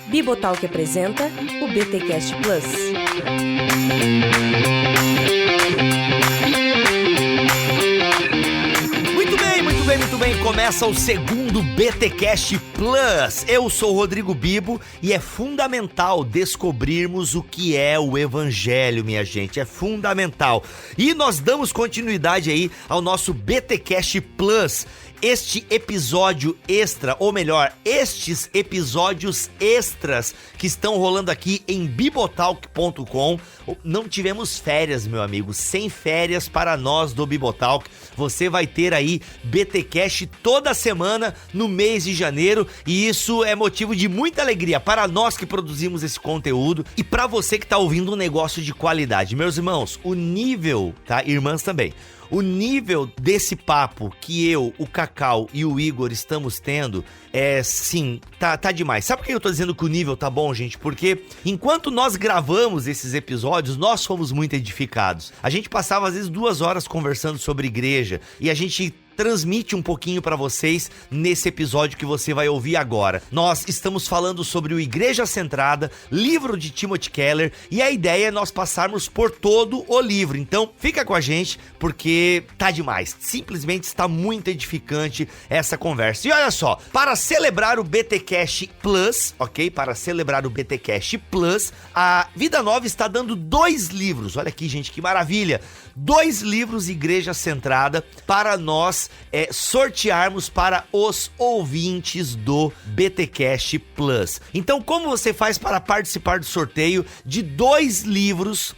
Bibotalk apresenta o BTcast Plus. Muito bem, começa o segundo BTcast Plus. Eu sou o Rodrigo Bibo e é fundamental descobrirmos o que é o Evangelho, minha gente, é fundamental. E nós damos continuidade aí ao nosso BTcast Plus. Este episódio extra, ou melhor, estes episódios extras que estão rolando aqui em bibotalk.com. Não tivemos férias, meu amigo, sem férias para nós do Bibotalk. Você vai ter aí BTcast toda semana no mês de janeiro e isso é motivo de muita alegria para nós que produzimos esse conteúdo e para você que está ouvindo um negócio de qualidade. Meus irmãos, o nível, tá? Irmãs também. O nível desse papo que eu, o Cacau e o Igor estamos tendo é, sim, tá demais. Sabe por que eu tô dizendo que o nível tá bom, gente? Porque enquanto nós gravamos esses episódios, nós fomos muito edificados. A gente passava às vezes 2 horas conversando sobre igreja e a gente transmite um pouquinho para vocês nesse episódio que você vai ouvir agora. Nós estamos falando sobre o Igreja Centrada, livro de Timothy Keller, e a ideia é nós passarmos por todo o livro. Então, fica com a gente, porque tá demais. Simplesmente está muito edificante essa conversa. E olha só, para celebrar o BTcast Plus, ok? Para celebrar o BTcast Plus, a Vida Nova está dando 2 livros. Olha aqui, gente, que maravilha! 2 livros Igreja Centrada para nós sortearmos para os ouvintes do BTcast Plus. Então, como você faz para participar do sorteio de 2 livros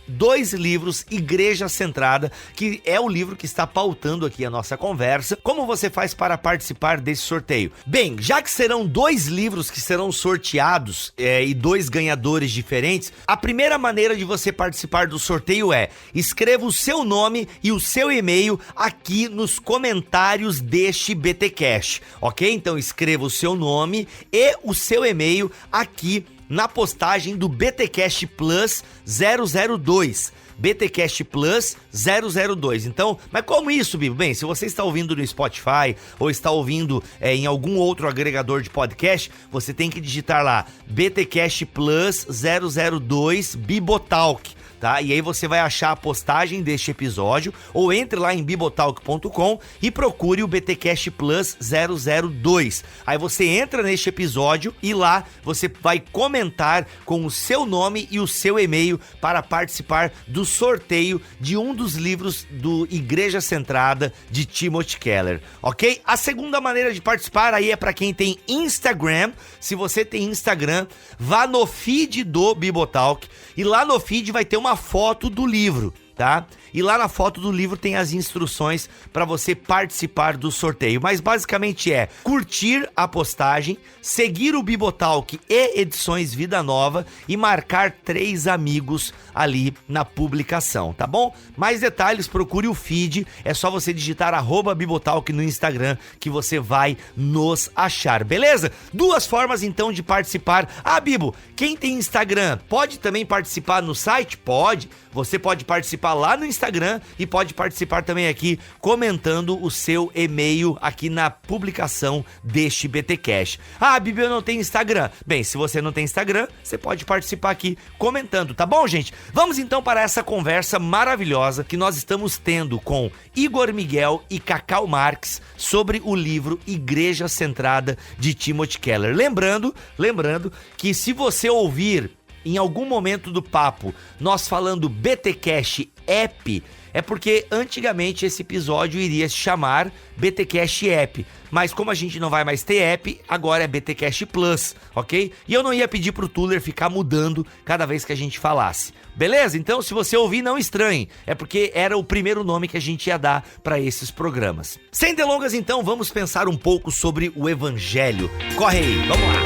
Igreja Centrada, que é o livro que está pautando aqui a nossa conversa? Como você faz para participar desse sorteio? Bem, já que serão 2 livros que serão sorteados e 2 ganhadores diferentes, a primeira maneira de você participar do sorteio é: escreva o seu nome e o seu e-mail aqui nos comentários deste BTcast, ok? Então escreva o seu nome e o seu e-mail aqui na postagem do BTcast Plus 002. BTcast Plus 002. Então, mas como isso, Bibo? Bem, se você está ouvindo no Spotify ou está ouvindo em algum outro agregador de podcast, você tem que digitar lá BTcast Plus 002 Bibotalk. Tá? E aí você vai achar a postagem deste episódio, ou entre lá em bibotalk.com e procure o BTcast Plus 002. Aí você entra neste episódio e lá você vai comentar com o seu nome e o seu e-mail para participar do sorteio de um dos livros do Igreja Centrada de Timothy Keller, ok? A segunda maneira de participar aí é para quem tem Instagram. Se você tem Instagram, vá no feed do Bibotalk e lá no feed vai ter uma foto do livro, tá? E lá na foto do livro tem as instruções para você participar do sorteio. Mas basicamente é curtir a postagem, seguir o Bibotalk e Edições Vida Nova e marcar 3 amigos ali na publicação, tá bom? Mais detalhes, procure o feed, é só você digitar @Bibotalk no Instagram que você vai nos achar, beleza? 2 formas então de participar. Ah, Bibo, quem tem Instagram pode também participar no site? Pode. Você pode participar lá no Instagram e pode participar também aqui comentando o seu e-mail aqui na publicação deste BTcast. Ah, Bibi, eu não tenho Instagram. Bem, se você não tem Instagram, você pode participar aqui comentando, tá bom, gente? Vamos então para essa conversa maravilhosa que nós estamos tendo com Igor Miguel e Cacau Marques sobre o livro Igreja Centrada de Timothy Keller. Lembrando que se você ouvir em algum momento do papo nós falando BTcast App, é porque antigamente esse episódio iria se chamar BTcast App, mas como a gente não vai mais ter app, agora é BTcast Plus, ok? E eu não ia pedir pro Tuller ficar mudando cada vez que a gente falasse, beleza? Então se você ouvir, não estranhe, é porque era o primeiro nome que a gente ia dar para esses programas. Sem delongas então, vamos pensar um pouco sobre o Evangelho. Corre aí, vamos lá!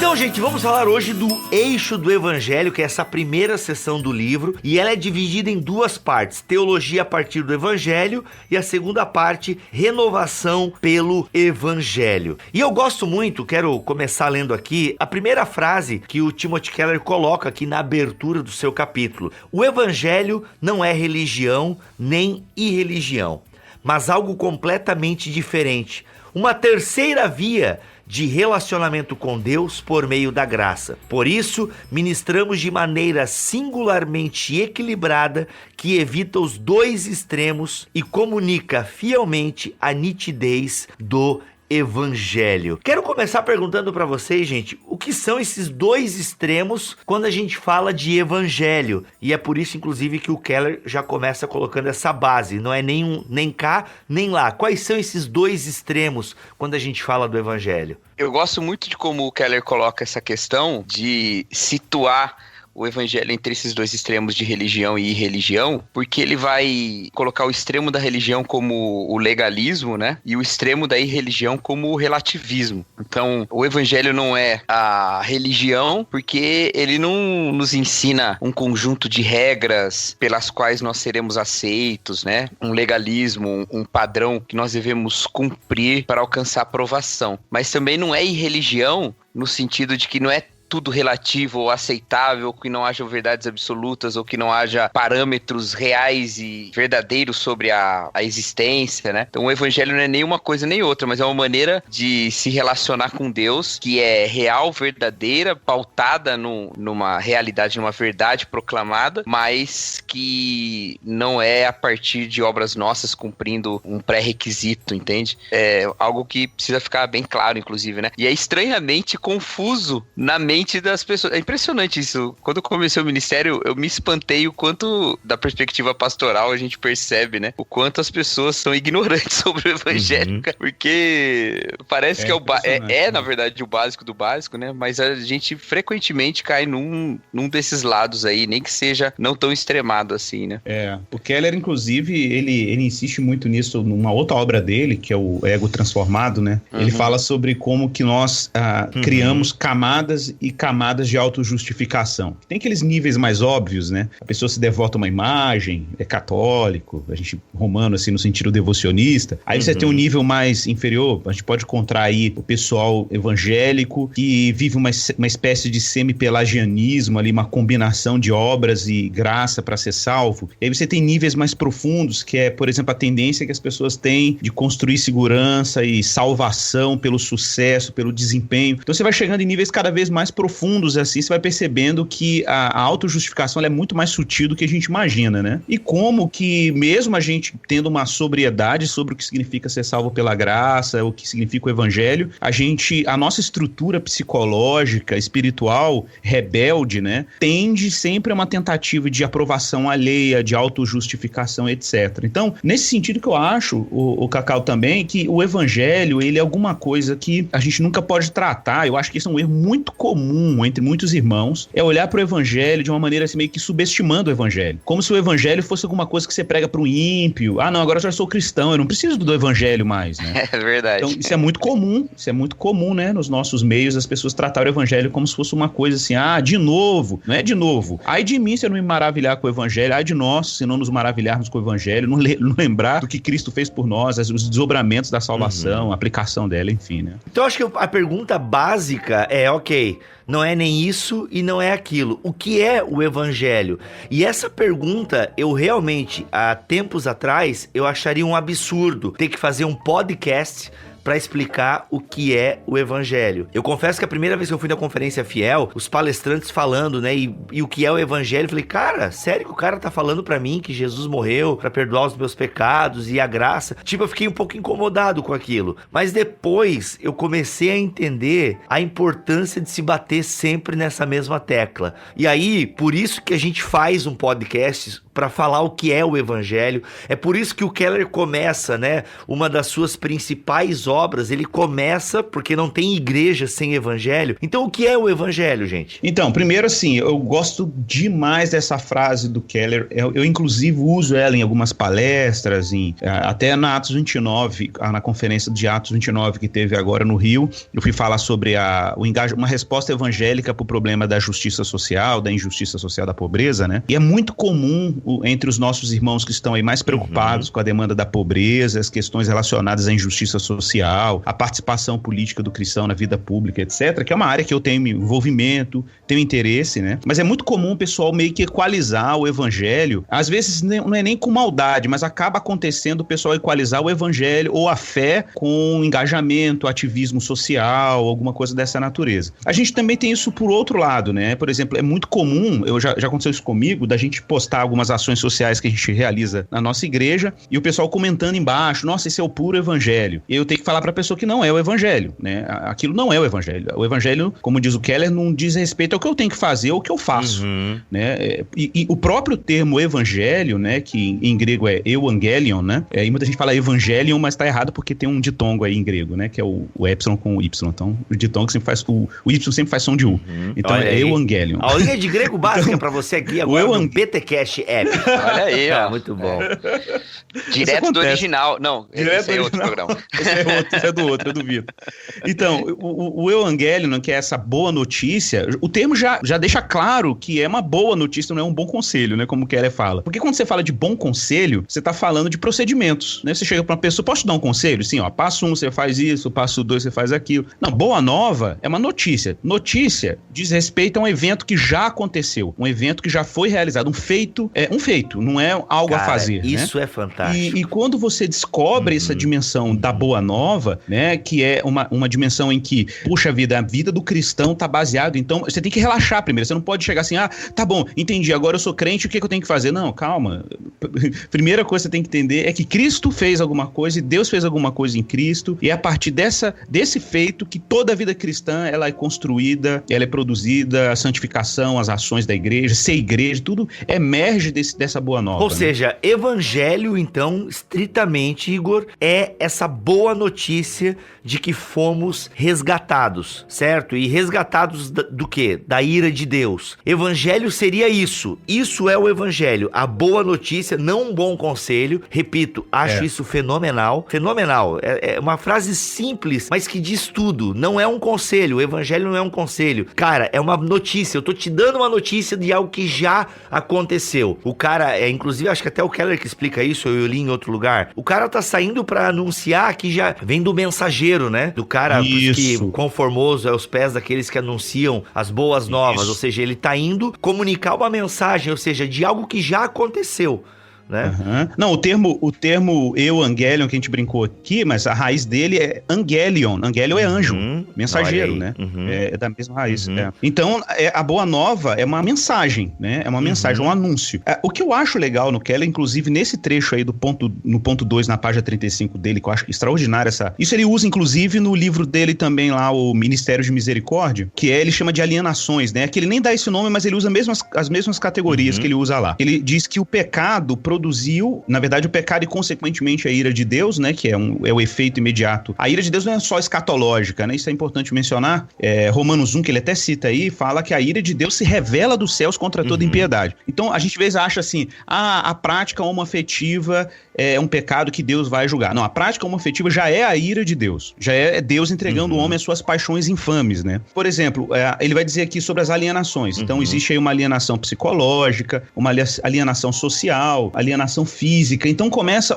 Então, gente, vamos falar hoje do eixo do evangelho, que é essa primeira seção do livro, e ela é dividida em duas partes: teologia a partir do evangelho, e a segunda parte, renovação pelo evangelho. E eu gosto muito, quero começar lendo aqui a primeira frase que o Timothy Keller coloca aqui na abertura do seu capítulo: o evangelho não é religião nem irreligião, mas algo completamente diferente, uma terceira via de relacionamento com Deus por meio da graça. Por isso, ministramos de maneira singularmente equilibrada, que evita os dois extremos e comunica fielmente a nitidez do evangelho. Quero começar perguntando para vocês, gente, o que são esses dois extremos quando a gente fala de evangelho? E é por isso, inclusive, que o Keller já começa colocando essa base. Não é nem cá, nem lá. Quais são esses dois extremos quando a gente fala do evangelho? Eu gosto muito de como o Keller coloca essa questão de situar o evangelho entre esses dois extremos de religião e irreligião, porque ele vai colocar o extremo da religião como o legalismo, né? E o extremo da irreligião como o relativismo. Então, o evangelho não é a religião, porque ele não nos ensina um conjunto de regras pelas quais nós seremos aceitos, né? Um legalismo, um padrão que nós devemos cumprir para alcançar aprovação. Mas também não é irreligião no sentido de que não é tudo relativo ou aceitável, que não haja verdades absolutas ou que não haja parâmetros reais e verdadeiros sobre a existência, né? Então o evangelho não é nem uma coisa nem outra, mas é uma maneira de se relacionar com Deus que é real, verdadeira, pautada numa realidade, numa verdade proclamada, mas que não é a partir de obras nossas cumprindo um pré-requisito, entende? É algo que precisa ficar bem claro, inclusive, né? E é estranhamente confuso na mente das pessoas. É impressionante isso. Quando eu comecei o ministério, eu me espantei o quanto, da perspectiva pastoral, a gente percebe, né? O quanto as pessoas são ignorantes sobre o evangelho, porque parece que na verdade, o básico do básico, né? Mas a gente frequentemente cai num desses lados aí, nem que seja não tão extremado assim, né? O Keller, inclusive, ele insiste muito nisso numa outra obra dele, que é o Ego Transformado, né? Ele fala sobre como que nós criamos camadas e camadas de autojustificação. Tem aqueles níveis mais óbvios, né? A pessoa se devota a uma imagem, é católico, a gente romano, assim, no sentido devocionista. Aí você tem um nível mais inferior, a gente pode encontrar aí o pessoal evangélico que vive uma espécie de semi-pelagianismo ali, uma combinação de obras e graça para ser salvo. E aí você tem níveis mais profundos, que é, por exemplo, a tendência que as pessoas têm de construir segurança e salvação pelo sucesso, pelo desempenho. Então você vai chegando em níveis cada vez mais profundos, assim, você vai percebendo que a autojustificação ela é muito mais sutil do que a gente imagina, né? E como que, mesmo a gente tendo uma sobriedade sobre o que significa ser salvo pela graça, o que significa o evangelho, a nossa estrutura psicológica, espiritual, rebelde, né, tende sempre a uma tentativa de aprovação alheia, de autojustificação, etc. Então, nesse sentido que eu acho, o Cacau também, que o evangelho, ele é alguma coisa que a gente nunca pode tratar. Eu acho que isso é um erro muito comum entre muitos irmãos, é olhar para o evangelho de uma maneira assim, meio que subestimando o evangelho. Como se o evangelho fosse alguma coisa que você prega para o ímpio. Ah, não, agora eu já sou cristão, eu não preciso do evangelho mais, né? É verdade. Então, isso é muito comum, né? Nos nossos meios, as pessoas tratarem o evangelho como se fosse uma coisa assim, de novo, não é de novo. Ai de mim se eu não me maravilhar com o evangelho, ai de nós se não nos maravilharmos com o evangelho, não lembrar do que Cristo fez por nós, os desdobramentos da salvação, a aplicação dela, enfim, né? Então, acho que a pergunta básica é, ok, não é nem isso e não é aquilo. O que é o evangelho? E essa pergunta, eu realmente, há tempos atrás, eu acharia um absurdo ter que fazer um podcast para explicar o que é o evangelho. Eu confesso que a primeira vez que eu fui na Conferência Fiel, os palestrantes falando, né, e o que é o evangelho, eu falei, cara, sério que o cara tá falando para mim que Jesus morreu para perdoar os meus pecados e a graça? Tipo, eu fiquei um pouco incomodado com aquilo. Mas depois eu comecei a entender a importância de se bater sempre nessa mesma tecla. E aí, por isso que a gente faz um podcast para falar o que é o evangelho. É por isso que o Keller começa, né? Uma das suas principais obras, ele começa porque não tem igreja sem evangelho. Então, o que é o evangelho, gente? Então, primeiro assim, eu gosto demais dessa frase do Keller. Eu inclusive uso ela em algumas palestras, até na Atos 29, na conferência de Atos 29 que teve agora no Rio. Eu fui falar sobre uma resposta evangélica para o problema da justiça social, da injustiça social, da pobreza, né? E é muito comum entre os nossos irmãos que estão aí mais preocupados com a demanda da pobreza, as questões relacionadas à injustiça social, a participação política do cristão na vida pública, etc., que é uma área que eu tenho envolvimento, tenho interesse, né? Mas é muito comum o pessoal meio que equalizar o evangelho, às vezes não é nem com maldade, mas acaba acontecendo o pessoal equalizar o evangelho ou a fé com engajamento, ativismo social, alguma coisa dessa natureza. A gente também tem isso por outro lado, né? Por exemplo, é muito comum, já aconteceu isso comigo, da gente postar algumas ações sociais que a gente realiza na nossa igreja e o pessoal comentando embaixo, nossa, esse é o puro evangelho. E eu tenho que falar pra pessoa que não é o evangelho, né? Aquilo não é o evangelho. O evangelho, como diz o Keller, não diz respeito ao que eu tenho que fazer ou o que eu faço, né? E o próprio termo evangelho, né, que em grego é euangelion, né? E muita gente fala evangelion, mas tá errado porque tem um ditongo aí em grego, né, que é o epsilon com o y. Então, o ditongo sempre faz, o y sempre faz som de u. Então é euangelion. A aulinha de grego básica pra você aqui agora no BTcast App. Olha aí, ó. Muito bom. Direto do original. Não, esse é outro programa. Esse é do outro, é do Vitor. Então, o euangelion, que é essa boa notícia, o termo já deixa claro que é uma boa notícia, não é um bom conselho, né, como o Keller fala. Porque quando você fala de bom conselho, você tá falando de procedimentos, né? Você chega pra uma pessoa, posso te dar um conselho? Sim, ó, passo 1 você faz isso, passo 2 você faz aquilo. Não, boa nova é uma notícia. Notícia diz respeito a um evento que já aconteceu, um evento que já foi realizado, um feito, não é algo a fazer. Isso, né? É fantástico. E quando você descobre essa dimensão da boa nova, né, que é uma dimensão em que, puxa vida, a vida do cristão tá baseado, então você tem que relaxar primeiro, você não pode chegar assim, tá bom, entendi, agora eu sou crente, o que eu tenho que fazer? Não, calma. Primeira coisa que você tem que entender é que Cristo fez alguma coisa e Deus fez alguma coisa em Cristo, e é a partir desse feito que toda a vida cristã ela é construída, ela é produzida, a santificação, as ações da igreja, ser igreja, tudo emerge dessa boa nova. Ou seja, evangelho, então, estritamente, Igor, é essa boa notícia de que fomos resgatados, certo? E resgatados do quê? Da ira de Deus. Evangelho seria isso. Isso é o evangelho. A boa notícia, não um bom conselho. Repito, acho isso fenomenal. Fenomenal. É uma frase simples, mas que diz tudo. Não é um conselho. O evangelho não é um conselho. Cara, é uma notícia. Eu tô te dando uma notícia de algo que já aconteceu. O cara, inclusive, acho que até o Keller que explica isso, eu li em outro lugar. O cara tá saindo pra anunciar que já vem do mensageiro, né? Do cara que conformoso é aos pés daqueles que anunciam as boas novas. Ou seja, ele tá indo comunicar uma mensagem, ou seja, de algo que já aconteceu. Né? Não, o termo euangelion que a gente brincou aqui, mas a raiz dele é angelion. Angelion é anjo, mensageiro, né? É da mesma raiz. Então, a boa nova é uma mensagem, né? É uma mensagem, um anúncio. O que eu acho legal no Keller, inclusive nesse trecho aí no ponto 2, na página 35 dele, que eu acho extraordinário isso ele usa, inclusive, no livro dele também lá, o Ministério de Misericórdia, que ele chama de alienações, né? Que ele nem dá esse nome, mas ele usa as mesmas categorias que ele usa lá. Ele diz que o pecado produziu, na verdade, o pecado e, consequentemente, a ira de Deus, né, que é o efeito imediato. A ira de Deus não é só escatológica, né, isso é importante mencionar. Romanos 1, que ele até cita aí, fala que a ira de Deus se revela dos céus contra toda impiedade. Então, a gente às vezes acha assim, a prática homoafetiva é um pecado que Deus vai julgar. Não, a prática homoafetiva já é a ira de Deus. Já é Deus entregando o homem às suas paixões infames, né? Por exemplo, ele vai dizer aqui sobre as alienações. Então, existe aí uma alienação psicológica, uma alienação social, alienação física. Então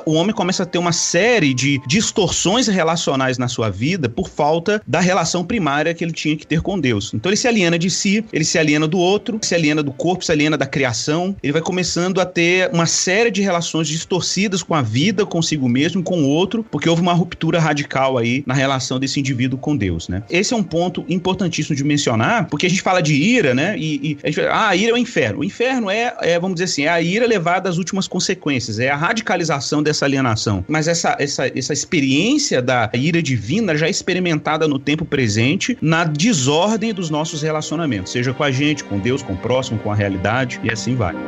o homem começa a ter uma série de distorções relacionais na sua vida por falta da relação primária que ele tinha que ter com Deus. Então ele se aliena de si, ele se aliena do outro, se aliena do corpo, se aliena da criação. Ele vai começando a ter uma série de relações distorcidas com a vida, consigo mesmo, com o outro, porque houve uma ruptura radical aí na relação desse indivíduo com Deus, né? Esse é um ponto importantíssimo de mencionar, porque a gente fala de ira, né? E a gente fala, a ira é o inferno. O inferno vamos dizer assim, é a ira levada às últimas consequências, é a radicalização dessa alienação. Mas essa experiência da ira divina já é experimentada no tempo presente, na desordem dos nossos relacionamentos. relacionamento, seja com a gente, com Deus, com o próximo, com a realidade, e assim vai. 「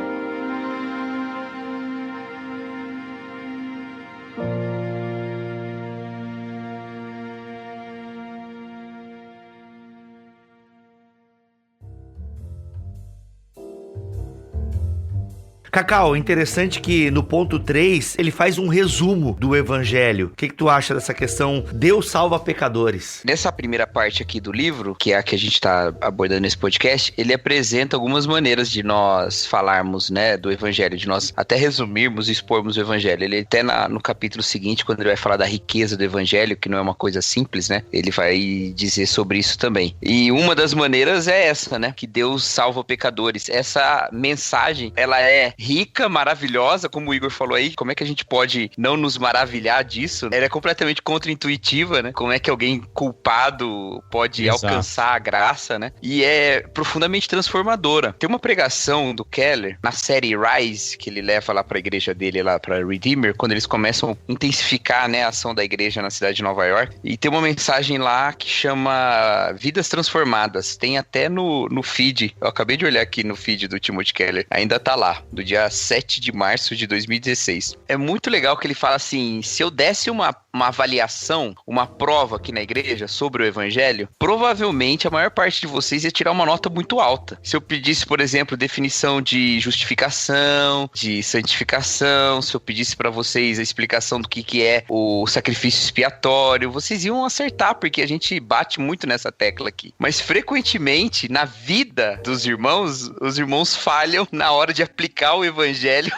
Cacau, interessante que no ponto 3 ele faz um resumo do evangelho. O que tu acha dessa questão Deus salva pecadores? Nessa primeira parte aqui do livro, que é a que a gente tá abordando nesse podcast, ele apresenta algumas maneiras de nós falarmos, né, do evangelho, de nós até resumirmos e expormos o evangelho. Ele até no capítulo seguinte, quando ele vai falar da riqueza do evangelho, que não é uma coisa simples, né, ele vai dizer sobre isso também. E uma das maneiras é essa, né, que Deus salva pecadores. Essa mensagem, ela é rica, maravilhosa, como o Igor falou aí. Como é que a gente pode não nos maravilhar disso? Ela é completamente contra-intuitiva, né? Como é que alguém culpado pode alcançar a graça, né? E é profundamente transformadora. Tem uma pregação do Keller na série Rise, que ele leva lá pra igreja dele, lá pra Redeemer, quando eles começam a intensificar, né, a ação da igreja na cidade de Nova York. E tem uma mensagem lá que chama Vidas Transformadas. Tem até no feed. Eu acabei de olhar aqui no feed do Timothy Keller. Ainda tá lá, do dia 7 de março de 2016. É muito legal que ele fala assim, se eu desse uma avaliação, uma prova aqui na igreja sobre o evangelho, provavelmente a maior parte de vocês ia tirar uma nota muito alta. Se eu pedisse, por exemplo, definição de justificação, de santificação, se eu pedisse para vocês a explicação do que é o sacrifício expiatório, vocês iam acertar, porque a gente bate muito nessa tecla aqui. Mas frequentemente, na vida dos irmãos, os irmãos falham na hora de aplicar o evangelho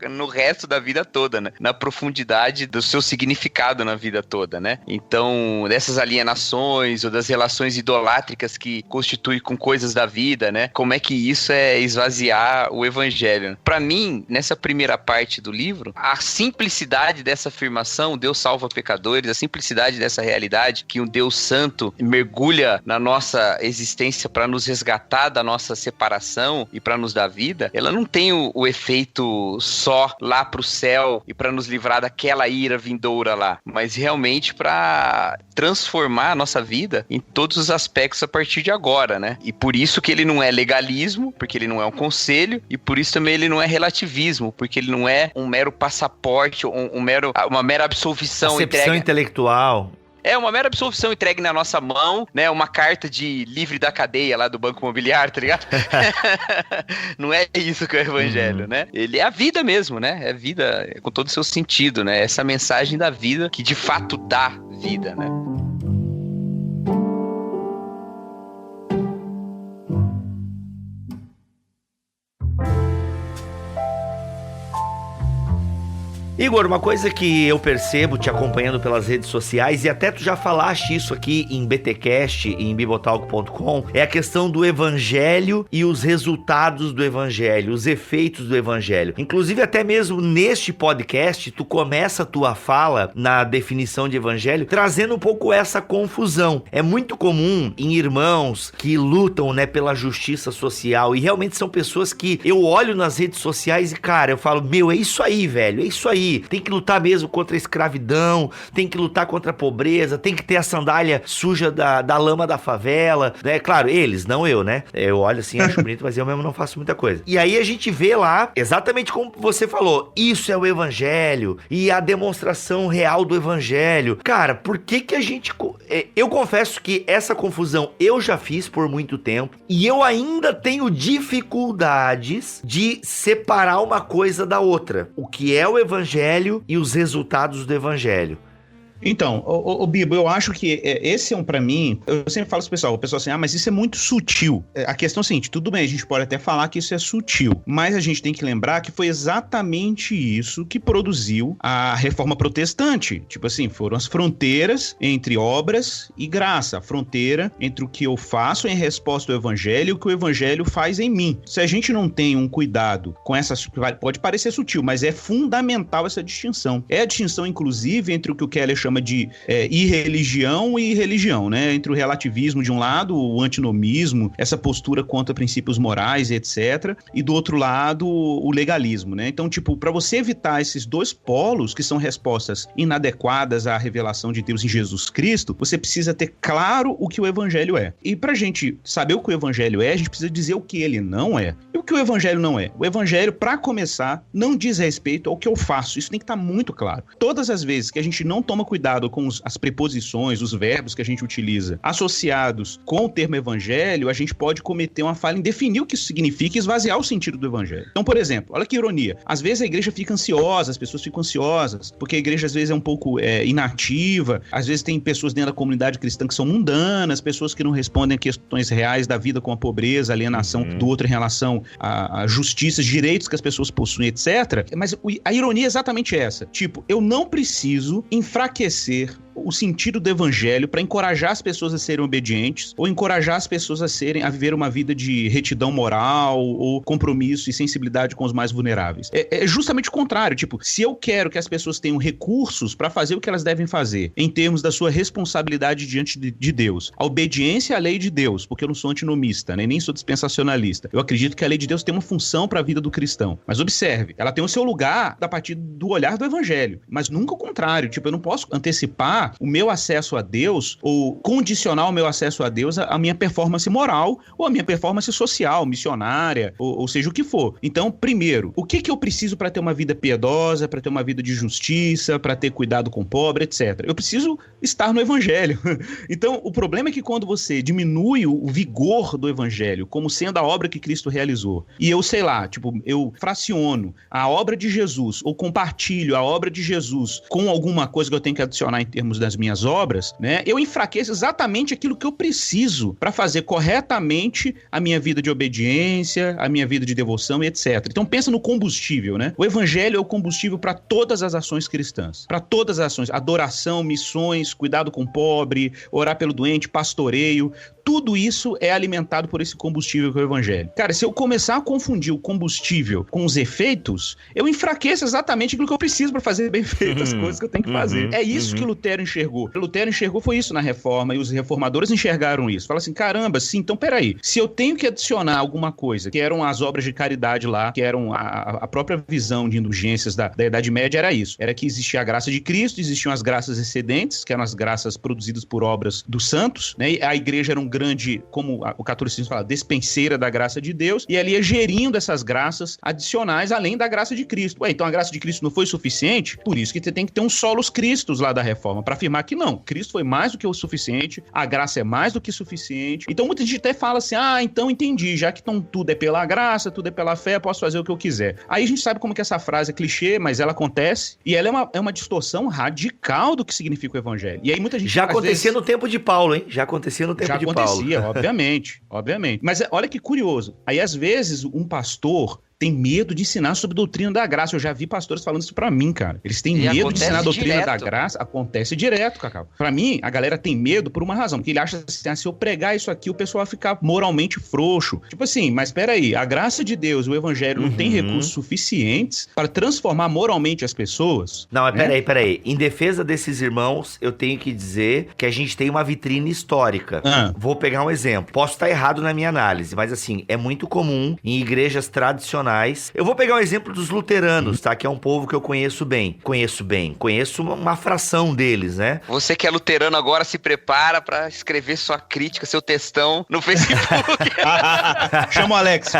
no resto da vida toda, né? Na profundidade do seu significado na vida toda, né? Então, dessas alienações ou das relações idolátricas que constituem com coisas da vida, né? Como é que isso é esvaziar o evangelho? Para mim, nessa primeira parte do livro, a simplicidade dessa afirmação, Deus salva pecadores, a simplicidade dessa realidade que um Deus santo mergulha na nossa existência para nos resgatar da nossa separação e para nos dar vida, ela não tem o efeito só lá pro céu e para nos livrar daquela ira vindoura lá, mas realmente para transformar a nossa vida em todos os aspectos a partir de agora, né? E por isso que ele não é legalismo, porque ele não é um conselho, e por isso também ele não é relativismo, porque ele não é um mero passaporte, uma mera absolvição. Acepção intelectual. É uma mera absolvição entregue na nossa mão, né? Uma carta de livre da cadeia lá do Banco Imobiliário, tá ligado? Não é isso que é o evangelho, né? Ele é a vida mesmo, né? É a vida com todo o seu sentido, né? Essa mensagem da vida que de fato dá vida, né? Igor, uma coisa que eu percebo te acompanhando pelas redes sociais, e até tu já falaste isso aqui em BTcast e em bibotalk.com, é a questão do evangelho e os resultados do evangelho, os efeitos do evangelho. Inclusive, até mesmo neste podcast, tu começa a tua fala na definição de evangelho, trazendo um pouco essa confusão. É muito comum em irmãos que lutam, né, pela justiça social, e realmente são pessoas que eu olho nas redes sociais e, cara, eu falo, meu, é isso aí, velho, é isso aí. Tem que lutar mesmo contra a escravidão, tem que lutar contra a pobreza, tem que ter a sandália suja da lama da favela, né? Claro, eles, não eu, né? Eu olho assim, acho bonito, mas eu mesmo não faço muita coisa. E aí a gente vê lá, exatamente como você falou, isso é o evangelho e a demonstração real do evangelho. Cara, por que a gente... Eu confesso que essa confusão eu já fiz por muito tempo e eu ainda tenho dificuldades de separar uma coisa da outra. O que é o evangelho e os resultados do evangelho. Então, o Bibo, eu acho que esse é pra mim, eu sempre falo pro pessoal assim, mas isso é muito sutil. A questão é a seguinte, tudo bem, a gente pode até falar que isso é sutil, mas a gente tem que lembrar que foi exatamente isso que produziu a reforma protestante. Tipo assim, foram as fronteiras entre obras e graça, a fronteira entre o que eu faço em resposta ao evangelho e o que o evangelho faz em mim. Se a gente não tem um cuidado com essas, pode parecer sutil, mas é fundamental essa distinção. É a distinção, inclusive, entre o que o Keller chama de irreligião e religião, né? Entre o relativismo de um lado, o antinomismo, essa postura contra princípios morais, etc. E do outro lado, o legalismo, né? Então, tipo, para você evitar esses dois polos, que são respostas inadequadas à revelação de Deus em Jesus Cristo, você precisa ter claro o que o evangelho é. E pra gente saber o que o evangelho é, a gente precisa dizer o que ele não é. E o que o evangelho não é? O evangelho, para começar, não diz respeito ao que eu faço. Isso tem que estar muito claro. Todas as vezes que a gente não toma cuidado cuidado com as preposições, os verbos que a gente utiliza, associados com o termo evangelho, a gente pode cometer uma falha em definir o que isso significa e esvaziar o sentido do evangelho. Então, por exemplo, olha que ironia. Às vezes a igreja fica ansiosa, as pessoas ficam ansiosas, porque a igreja às vezes é um pouco inativa, às vezes tem pessoas dentro da comunidade cristã que são mundanas, pessoas que não respondem a questões reais da vida, como a pobreza, a alienação do outro em relação a justiças, direitos que as pessoas possuem, etc. Mas a ironia é exatamente essa. Tipo, eu não preciso enfraquecer o sentido do evangelho para encorajar as pessoas a serem obedientes ou encorajar as pessoas a viver uma vida de retidão moral ou compromisso e sensibilidade com os mais vulneráveis. É justamente o contrário. Tipo, se eu quero que as pessoas tenham recursos para fazer o que elas devem fazer em termos da sua responsabilidade diante de Deus, a obediência à lei de Deus, porque eu não sou antinomista, né? Nem sou dispensacionalista. Eu acredito que a lei de Deus tem uma função para a vida do cristão. Mas observe, ela tem o seu lugar a partir do olhar do evangelho, mas nunca o contrário. Tipo, eu não posso antecipar o meu acesso a Deus ou condicionar o meu acesso a Deus à minha performance moral ou à minha performance social, missionária, ou seja o que for. Então, primeiro, o que eu preciso para ter uma vida piedosa, para ter uma vida de justiça, para ter cuidado com o pobre, etc. Eu preciso estar no evangelho. Então, o problema é que quando você diminui o vigor do evangelho como sendo a obra que Cristo realizou, e eu, sei lá, tipo, eu fraciono a obra de Jesus ou compartilho a obra de Jesus com alguma coisa que eu tenho que adicionar em termos das minhas obras, né? Eu enfraqueço exatamente aquilo que eu preciso para fazer corretamente a minha vida de obediência, a minha vida de devoção e etc. Então pensa no combustível, né? O evangelho é o combustível para todas as ações cristãs, para todas as ações, adoração, missões, cuidado com o pobre, orar pelo doente, pastoreio. Tudo isso é alimentado por esse combustível que é o evangelho. Cara, se eu começar a confundir o combustível com os efeitos, eu enfraqueço exatamente aquilo que eu preciso para fazer bem feito as coisas que eu tenho que fazer. É isso que Lutero enxergou. Lutero enxergou foi isso na reforma, e os reformadores enxergaram isso. Falaram assim, caramba, sim, então peraí, se eu tenho que adicionar alguma coisa, que eram as obras de caridade lá, que eram a própria visão de indulgências da Idade Média, era isso. Era que existia a graça de Cristo, existiam as graças excedentes, que eram as graças produzidas por obras dos santos, né? E a igreja era um grande, como o catolicismo fala, despenseira da graça de Deus, e ela ia gerindo essas graças adicionais além da graça de Cristo. Ué, então a graça de Cristo não foi suficiente? Por isso que você tem que ter um solos Christus lá da reforma, para afirmar que não, Cristo foi mais do que o suficiente, a graça é mais do que suficiente. Então muita gente até fala assim, então entendi, já que então, tudo é pela graça, tudo é pela fé, posso fazer o que eu quiser. Aí a gente sabe como que essa frase é clichê, mas ela acontece, e ela é uma distorção radical do que significa o evangelho. E aí muita gente... Já acontecia no tempo de Paulo, hein? Já acontecia no tempo de Paulo. Já acontecia, obviamente. Mas olha que curioso. Aí, às vezes, um pastor tem medo de ensinar sobre doutrina da graça. Eu já vi pastores falando isso pra mim, cara. Eles têm medo de ensinar a doutrina da graça. Acontece direto, Cacau. Pra mim, a galera tem medo por uma razão. Porque ele acha assim, se eu pregar isso aqui, o pessoal vai ficar moralmente frouxo. Tipo assim, mas peraí, a graça de Deus, o evangelho não tem recursos suficientes para transformar moralmente as pessoas? Não, mas peraí. Em defesa desses irmãos, eu tenho que dizer que a gente tem uma vitrine histórica. Vou pegar um exemplo. Posso estar errado na minha análise, mas assim, é muito comum em igrejas tradicionais. Eu vou pegar o exemplo dos luteranos, tá? Que é um povo que eu conheço bem. Conheço uma fração deles, né? Você que é luterano agora se prepara pra escrever sua crítica, seu textão no Facebook. Chama o Alex.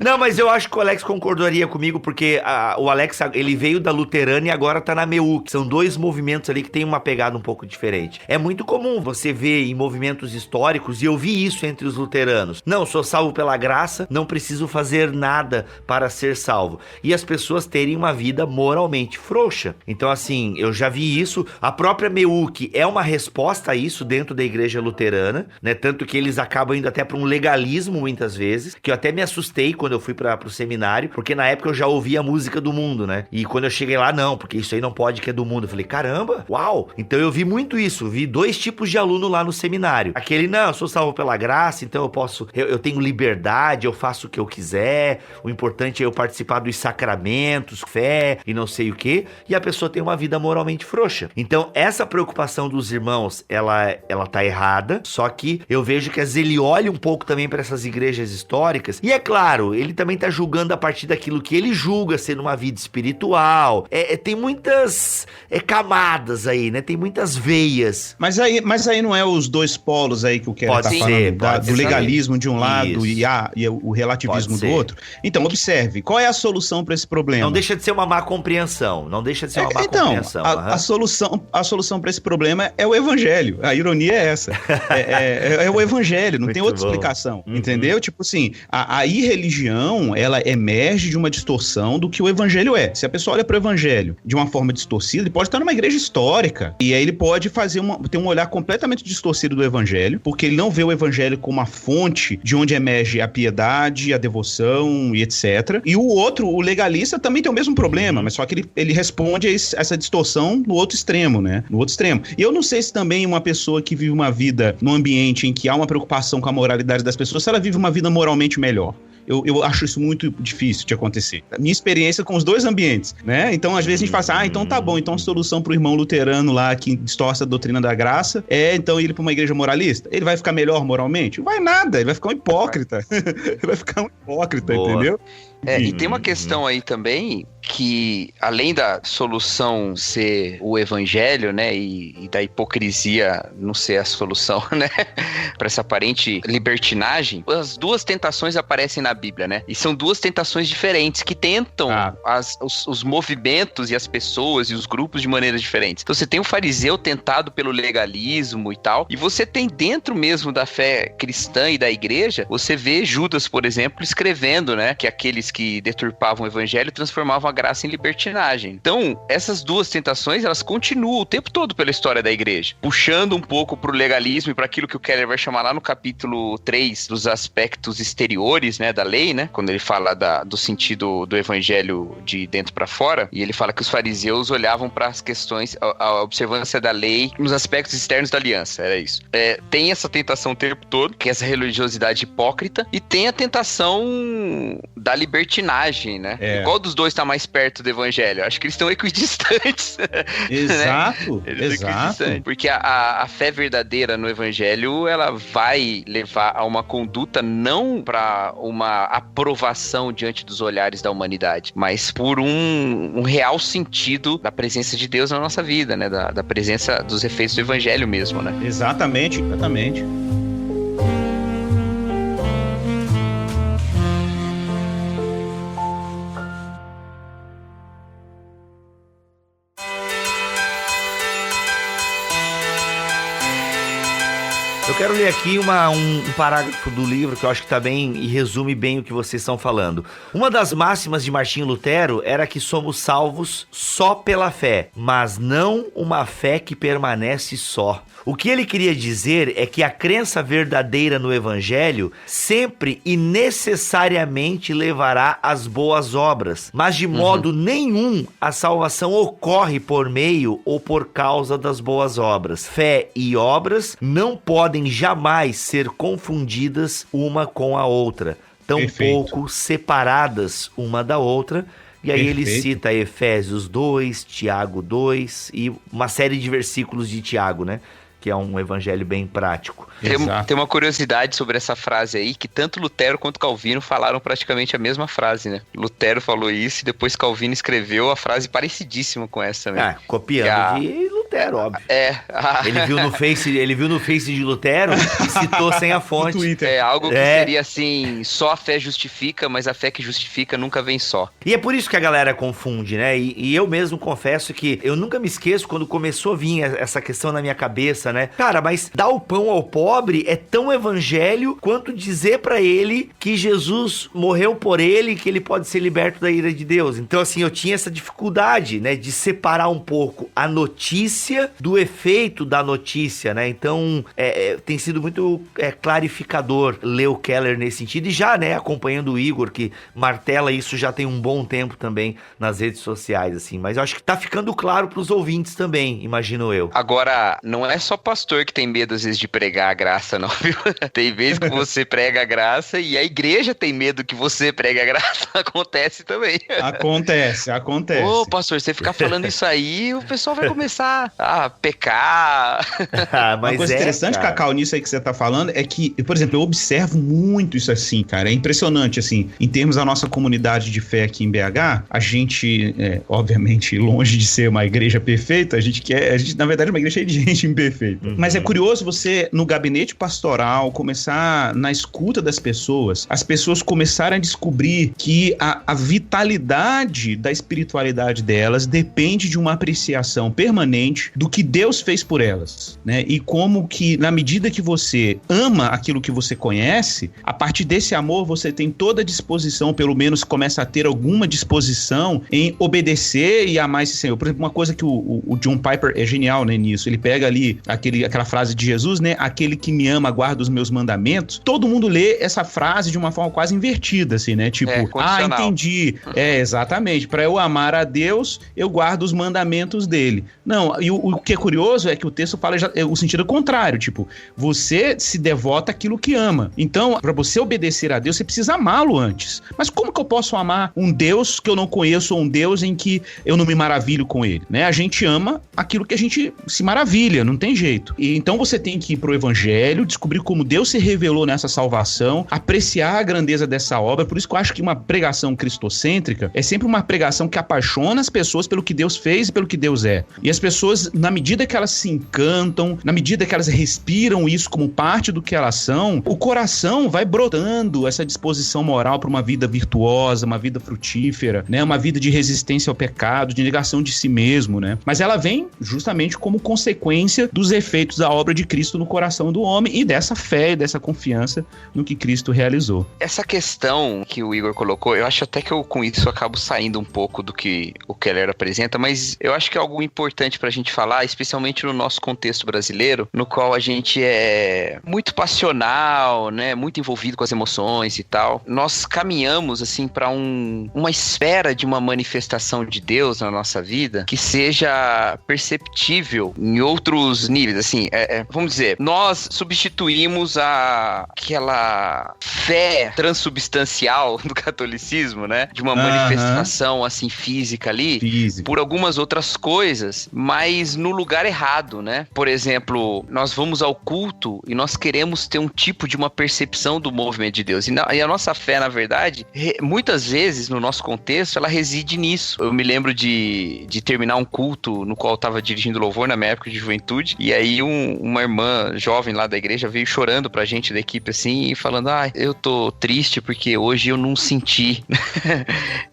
Não, mas eu acho que o Alex concordaria comigo, porque o Alex, ele veio da luterana e agora tá na MEUC. São dois movimentos ali que tem uma pegada um pouco diferente. É muito comum você ver em movimentos históricos, e eu vi isso entre os luteranos. Não, sou salvo pela graça, não preciso fazer nada para ser salvo. E as pessoas terem uma vida moralmente frouxa. Então, assim, eu já vi isso. A própria MEUC é uma resposta a isso dentro da igreja luterana, né? Tanto que eles acabam indo até para um legalismo muitas vezes, que eu até me assustei quando eu fui para o seminário, porque na época eu já ouvia a música do mundo, né? E quando eu cheguei lá, não, porque isso aí não pode, que é do mundo. Eu falei, caramba, uau! Então eu vi muito isso. Vi dois tipos de aluno lá no seminário. Aquele, não, eu sou salvo pela graça, então eu tenho liberdade, eu faço o que eu quiser, o importante é eu participar dos sacramentos, fé e não sei o que, e a pessoa tem uma vida moralmente frouxa. Então essa preocupação dos irmãos, ela tá errada, só que eu vejo que ele olha um pouco também para essas igrejas históricas, e é claro, ele também tá julgando a partir daquilo que ele julga ser uma vida espiritual. Tem muitas camadas aí, né? Tem muitas veias. Mas aí não é os dois polos aí que o Keller tá falando, do legalismo de um lado e o relativismo do outro. Então, observe, qual é a solução para esse problema? Não deixa de ser uma má compreensão. Compreensão. A solução para esse problema é o evangelho. A ironia é essa. É o evangelho, não Muito tem outra bom. explicação. Entendeu? Tipo assim, a irreligião, ela emerge de uma distorção do que o evangelho é. Se a pessoa olha para o evangelho de uma forma distorcida, ele pode estar numa igreja histórica. E aí ele pode ter um olhar completamente distorcido do evangelho, porque ele não vê o evangelho como a fonte de onde emerge a piedade, a devoção e etc. E o outro, o legalista, também tem o mesmo problema, mas só que ele responde a essa distorção no outro extremo, né? No outro extremo. E eu não sei se também uma pessoa que vive uma vida num ambiente em que há uma preocupação com a moralidade das pessoas, se ela vive uma vida moralmente melhor. Eu acho isso muito difícil de acontecer. A minha experiência com os dois ambientes, né? Então, às vezes a gente fala assim, então tá bom, então a solução pro irmão luterano lá que distorce a doutrina da graça é, então, ir pra uma igreja moralista? Ele vai ficar melhor moralmente? Não vai nada, ele vai ficar um hipócrita. Ele vai ficar um hipócrita, Boa. Entendeu? E tem uma questão aí também que, além da solução ser o evangelho, né, e da hipocrisia não ser a solução, né, para essa aparente libertinagem, as duas tentações aparecem na Bíblia, né, e são duas tentações diferentes que tentam os movimentos e as pessoas e os grupos de maneiras diferentes. Então você tem o fariseu tentado pelo legalismo e tal, e você tem dentro mesmo da fé cristã e da igreja, você vê Judas, por exemplo, escrevendo, né, que aqueles que deturpavam o evangelho transformavam a graça em libertinagem. Então, essas duas tentações, elas continuam o tempo todo pela história da igreja, puxando um pouco pro legalismo e para aquilo que o Keller vai chamar lá no capítulo 3 dos aspectos exteriores, né, da lei, né, quando ele fala do sentido do evangelho de dentro para fora, e ele fala que os fariseus olhavam para as questões, a observância da lei nos aspectos externos da aliança, era isso. Tem essa tentação o tempo todo, que é essa religiosidade hipócrita, e tem a tentação da libertinagem, né? E qual dos dois tá mais perto do evangelho? Acho que eles estão equidistantes. Exato, né? exato. Porque a fé verdadeira no evangelho, ela vai levar a uma conduta não para uma aprovação diante dos olhares da humanidade, mas por um real sentido da presença de Deus na nossa vida, né? Da presença dos efeitos do evangelho mesmo, né? Exatamente. Eu quero ler aqui um parágrafo do livro que eu acho que tá bem e resume bem o que vocês estão falando. Uma das máximas de Martinho Lutero era que somos salvos só pela fé, mas não uma fé que permanece só. O que ele queria dizer é que a crença verdadeira no evangelho sempre e necessariamente levará às boas obras, mas de modo nenhum a salvação ocorre por meio ou por causa das boas obras. Fé e obras não podem jamais ser confundidas uma com a outra, tampouco separadas uma da outra. E aí ele cita Efésios 2, Tiago 2 e uma série de versículos de Tiago, né? Que é um evangelho bem prático. Tem uma curiosidade sobre essa frase aí, que tanto Lutero quanto Calvino falaram praticamente a mesma frase, né? Lutero falou isso e depois Calvino escreveu a frase parecidíssima com essa mesmo. Copiando de Lutero, óbvio. Ele viu no Face de Lutero e citou sem a fonte. Algo que seria assim, só a fé justifica, mas a fé que justifica nunca vem só. E é por isso que a galera confunde, né? E eu mesmo confesso que eu nunca me esqueço quando começou a vir essa questão na minha cabeça, né? Cara, mas dar o pão ao pobre é tão evangelho quanto dizer pra ele que Jesus morreu por ele e que ele pode ser liberto da ira de Deus. Então, assim, eu tinha essa dificuldade, né? De separar um pouco a notícia do efeito da notícia, né? Então, tem sido muito clarificador ler o Keller nesse sentido. E já, né? Acompanhando o Igor, que martela isso já tem um bom tempo também nas redes sociais, assim. Mas eu acho que tá ficando claro pros ouvintes também, imagino eu. Agora, não é só pastor que tem medo, às vezes, de pregar a graça, não, viu? Tem vezes que você prega a graça e a igreja tem medo que você pregue a graça. Acontece também. Acontece. Ô, pastor, você ficar falando isso aí, o pessoal vai começar pecar. Uma coisa interessante, Cacau, nisso aí que você tá falando, é que, por exemplo, eu observo muito isso assim, cara. É impressionante, assim, em termos da nossa comunidade de fé aqui em BH, a gente, obviamente, longe de ser uma igreja perfeita, a gente, na verdade, é uma igreja cheia de gente imperfeita. Mas é curioso você, no gabinete pastoral, começar na escuta das pessoas, as pessoas começarem a descobrir que a vitalidade da espiritualidade delas depende de uma apreciação permanente do que Deus fez por elas, né? E como que, na medida que você ama aquilo que você conhece, a partir desse amor você tem toda a disposição, pelo menos começa a ter alguma disposição em obedecer e amar esse Senhor. Por exemplo, uma coisa que o John Piper é genial, né, nisso, ele pega ali aquela frase de Jesus, né? Aquele que me ama guarda os meus mandamentos. Todo mundo lê essa frase de uma forma quase invertida, assim, né? Tipo, entendi. Exatamente. Para eu amar a Deus, eu guardo os mandamentos dele. Não, e o que é curioso é que o texto fala o sentido contrário, tipo, você se devota àquilo que ama. Então, para você obedecer a Deus, você precisa amá-lo antes. Mas como que eu posso amar um Deus que eu não conheço ou um Deus em que eu não me maravilho com ele, né? A gente ama aquilo que a gente se maravilha, não tem jeito. E então você tem que ir pro Evangelho, descobrir como Deus se revelou nessa salvação, apreciar a grandeza dessa obra. Por isso que eu acho que uma pregação cristocêntrica é sempre uma pregação que apaixona as pessoas pelo que Deus fez e pelo que Deus é. E as pessoas, na medida que elas se encantam, na medida que elas respiram isso como parte do que elas são, o coração vai brotando essa disposição moral para uma vida virtuosa, uma vida frutífera, né? Uma vida de resistência ao pecado, de negação de si mesmo, né? Mas ela vem justamente como consequência dos efeitos da obra de Cristo no coração do homem e dessa fé e dessa confiança no que Cristo realizou. Essa questão que o Igor colocou, eu acho até que eu com isso acabo saindo um pouco do que o Keller apresenta, mas eu acho que é algo importante pra gente falar, especialmente no nosso contexto brasileiro, no qual a gente é muito passional, né, muito envolvido com as emoções e tal. Nós caminhamos, assim, pra uma esfera de uma manifestação de Deus na nossa vida que seja perceptível em outros níveis, assim, vamos dizer, nós substituímos aquela fé transubstancial do catolicismo, né, de uma manifestação, assim, física ali, por algumas outras coisas, mas no lugar errado, né? Por exemplo, nós vamos ao culto e nós queremos ter um tipo de uma percepção do movimento de Deus. E a nossa fé, na verdade, muitas vezes, no nosso contexto, ela reside nisso. Eu me lembro de terminar um culto no qual eu estava dirigindo louvor na minha época de juventude, e aí uma irmã jovem lá da igreja veio chorando pra gente da equipe, assim, e falando, eu tô triste porque hoje eu não senti.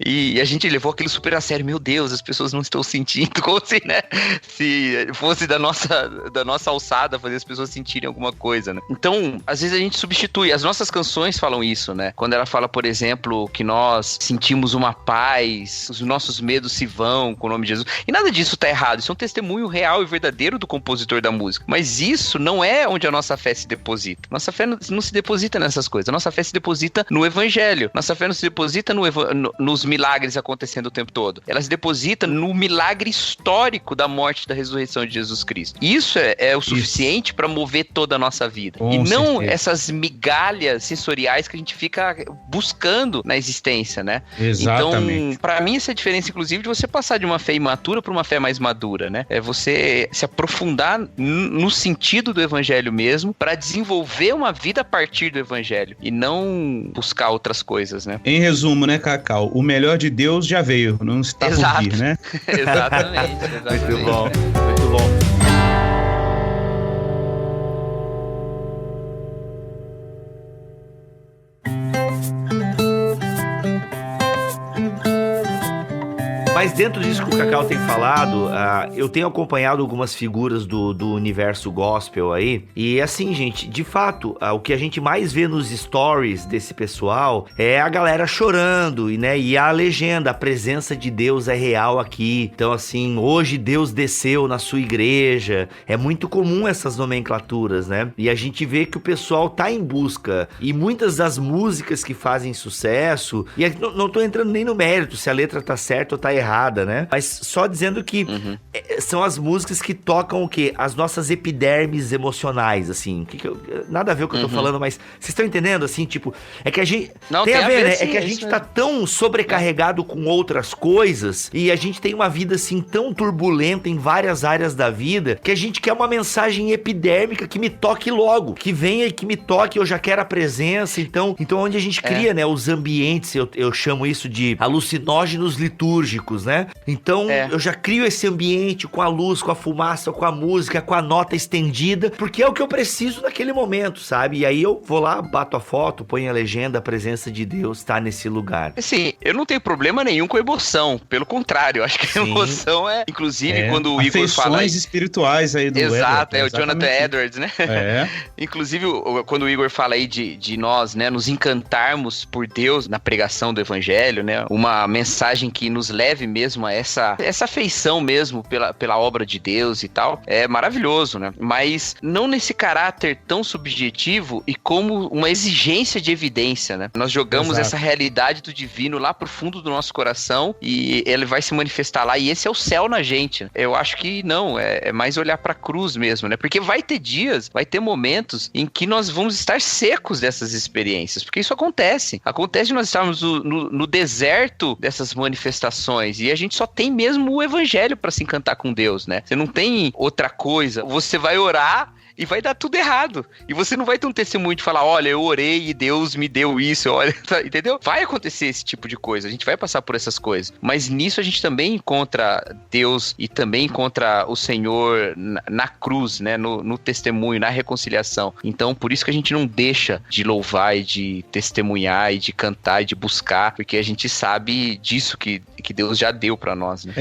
E a gente levou aquilo super a sério. Meu Deus, as pessoas não estão sentindo, como se, né, se fosse da nossa alçada fazer as pessoas sentirem alguma coisa, né? Então, às vezes a gente substitui. As nossas canções falam isso, né? Quando ela fala, por exemplo, que nós sentimos uma paz, os nossos medos se vão com o nome de Jesus. E nada disso tá errado. Isso é um testemunho real e verdadeiro do compositor da música. Mas isso não é onde a nossa fé se deposita. Nossa fé não se deposita nessas coisas. A nossa fé se deposita no Evangelho. Nossa fé não se deposita nos milagres acontecendo o tempo todo. Ela se deposita no milagre histórico da morte e da ressurreição de Jesus Cristo. Isso é o suficiente para mover toda a nossa vida. Com e não certeza. Essas migalhas sensoriais que a gente fica buscando na existência, né? Exatamente. Então, para mim, essa é a diferença, inclusive, de você passar de uma fé imatura para uma fé mais madura, né? É você se aprofundar no sentido do Evangelho mesmo, para desenvolver uma vida a partir do Evangelho e não buscar outras coisas, né? Em resumo, né, Cacau? O melhor de Deus já veio, não está por vir, né? Exatamente. Muito bom, muito bom. Mas dentro disso que o Cacau tem falado, eu tenho acompanhado algumas figuras do universo gospel aí, e assim, gente, de fato, o que a gente mais vê nos stories desse pessoal é a galera chorando, e a legenda, a presença de Deus é real aqui. Então, assim, hoje Deus desceu na sua igreja. É muito comum essas nomenclaturas, né? E a gente vê que o pessoal tá em busca, e muitas das músicas que fazem sucesso, e não tô entrando nem no mérito se a letra tá certa ou tá errada, errada, né? Mas só dizendo que são as músicas que tocam o quê? As nossas epidermes emocionais, assim. Nada a ver com o que eu tô falando, mas vocês estão entendendo, assim, tipo... É que a gente... Não, tem a ver, né? sim, é que a gente tá tão sobrecarregado com outras coisas e a gente tem uma vida, assim, tão turbulenta em várias áreas da vida que a gente quer uma mensagem epidérmica que me toque logo. Que venha e que me toque, eu já quero a presença. Então onde a gente cria, né? Os ambientes, eu chamo isso de alucinógenos litúrgicos, né? Então, eu já crio esse ambiente com a luz, com a fumaça, com a música, com a nota estendida, porque é o que eu preciso naquele momento, sabe? E aí eu vou lá, bato a foto, ponho a legenda, a presença de Deus tá nesse lugar. Assim, eu não tenho problema nenhum com emoção, pelo contrário, eu acho que a emoção inclusive, quando o Igor fala... Afeições espirituais aí do Exato, Edwards, o Jonathan Edwards, né? Inclusive, quando o Igor fala aí de nós, né, nos encantarmos por Deus na pregação do evangelho, né, uma mensagem que nos leve mesmo a essa afeição mesmo pela obra de Deus e tal, é maravilhoso, né? Mas não nesse caráter tão subjetivo e como uma exigência de evidência, né? Nós jogamos essa realidade do divino lá pro fundo do nosso coração e ele vai se manifestar lá e esse é o céu na gente. Eu acho que não, é mais olhar pra cruz mesmo, né? Porque vai ter dias, vai ter momentos em que nós vamos estar secos dessas experiências, porque isso acontece. Acontece de nós estarmos no deserto dessas manifestações e a gente só tem mesmo o evangelho pra se encantar com Deus, né? Você não tem outra coisa. Você vai orar e vai dar tudo errado. E você não vai ter um testemunho de falar, olha, eu orei e Deus me deu isso, olha, entendeu? Vai acontecer esse tipo de coisa, a gente vai passar por essas coisas. Mas nisso a gente também encontra Deus e também encontra o Senhor na cruz, né? No testemunho, na reconciliação. Então, por isso que a gente não deixa de louvar e de testemunhar e de cantar e de buscar, porque a gente sabe disso que Deus já deu pra nós, né?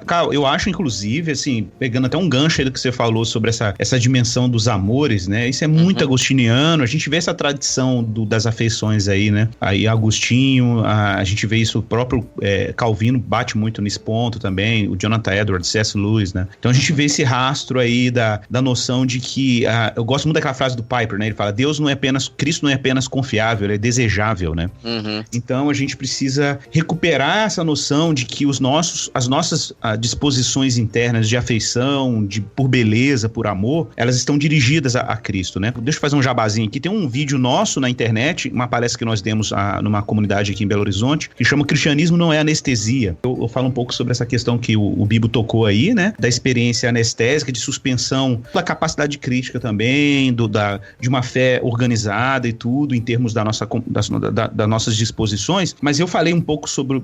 Carl, eu acho, inclusive, assim, pegando até um gancho aí do que você falou sobre essa dimensão dos amores, né? Isso é muito agostiniano, a gente vê essa tradição das afeições aí, né? Aí Agostinho, a gente vê isso, o próprio Calvino bate muito nesse ponto também, o Jonathan Edwards, C.S. Lewis, né? Então a gente vê esse rastro aí da noção de que, eu gosto muito daquela frase do Piper, né? Ele fala, Cristo não é apenas confiável, ele é desejável, né? Então a gente precisa recuperar essa noção de que as nossas disposições internas de afeição, por beleza, por amor, elas estão dirigidas a Cristo, né? Deixa eu fazer um jabazinho aqui. Tem um vídeo nosso na internet, uma palestra que nós demos numa comunidade aqui em Belo Horizonte, que chama Cristianismo Não é Anestesia. Eu falo um pouco sobre essa questão que o Bibo tocou aí, né? Da experiência anestésica, de suspensão, da capacidade crítica também, de uma fé organizada e tudo, em termos das nossas disposições. Mas eu falei um pouco sobre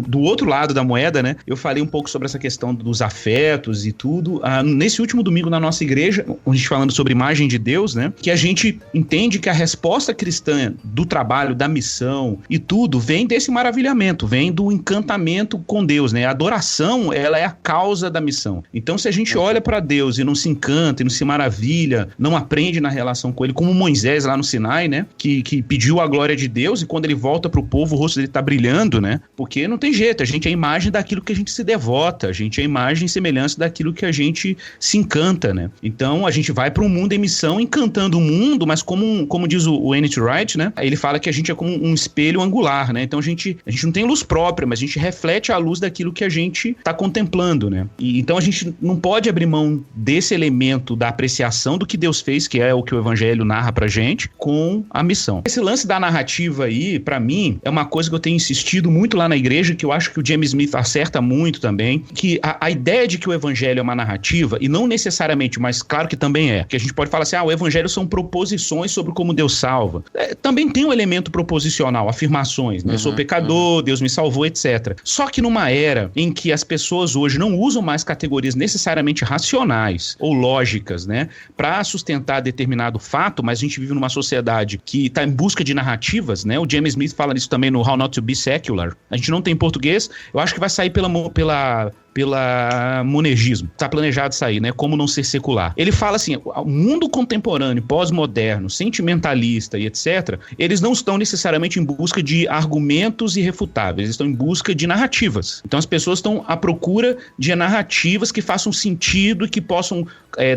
do outro lado da moeda, né? Eu falei um pouco sobre essa questão dos afetos e tudo. Nesse último domingo na nossa igreja, a gente falando sobre imagem de Deus, né? Que a gente entende que a resposta cristã do trabalho, da missão e tudo vem desse maravilhamento, vem do encantamento com Deus, né? A adoração, ela é a causa da missão. Então, se a gente olha para Deus e não se encanta, e não se maravilha, não aprende na relação com ele, como Moisés lá no Sinai, né? Que pediu a glória de Deus e quando ele volta pro povo, o rosto dele tá brilhando, né? Porque não tem jeito, a gente é a imagem daquilo que a gente se devota, a gente é a imagem e semelhança daquilo que a gente se encanta, né? Então, a gente vai para um mundo em missão, encantando o mundo, mas como diz o N.T. Wright, né? Ele fala que a gente é como um espelho angular, né? Então a gente não tem luz própria, mas a gente reflete a luz daquilo que a gente está contemplando, né? E então a gente não pode abrir mão desse elemento da apreciação do que Deus fez, que é o que o Evangelho narra pra gente, com a missão. Esse lance da narrativa aí, pra mim, é uma coisa que eu tenho insistido muito lá na igreja, que eu acho que o James Smith acerta muito também, que a ideia de que o Evangelho é uma narrativa, e não necessariamente, mas claro que também que a gente pode falar assim, o Evangelho são proposições sobre como Deus salva. Também tem um elemento proposicional, afirmações, né? Eu sou pecador, Deus me salvou, etc. Só que numa era em que as pessoas hoje não usam mais categorias necessariamente racionais ou lógicas, né, para sustentar determinado fato, mas a gente vive numa sociedade que está em busca de narrativas, né? O James Smith fala isso também no How Not to Be Secular. A gente não tem em português, eu acho que vai sair pelo pela monergismo. Está planejado sair, né? Como não ser secular. Ele fala assim, o mundo contemporâneo, pós-moderno, sentimentalista e etc., eles não estão necessariamente em busca de argumentos irrefutáveis, eles estão em busca de narrativas. Então as pessoas estão à procura de narrativas que façam sentido e que possam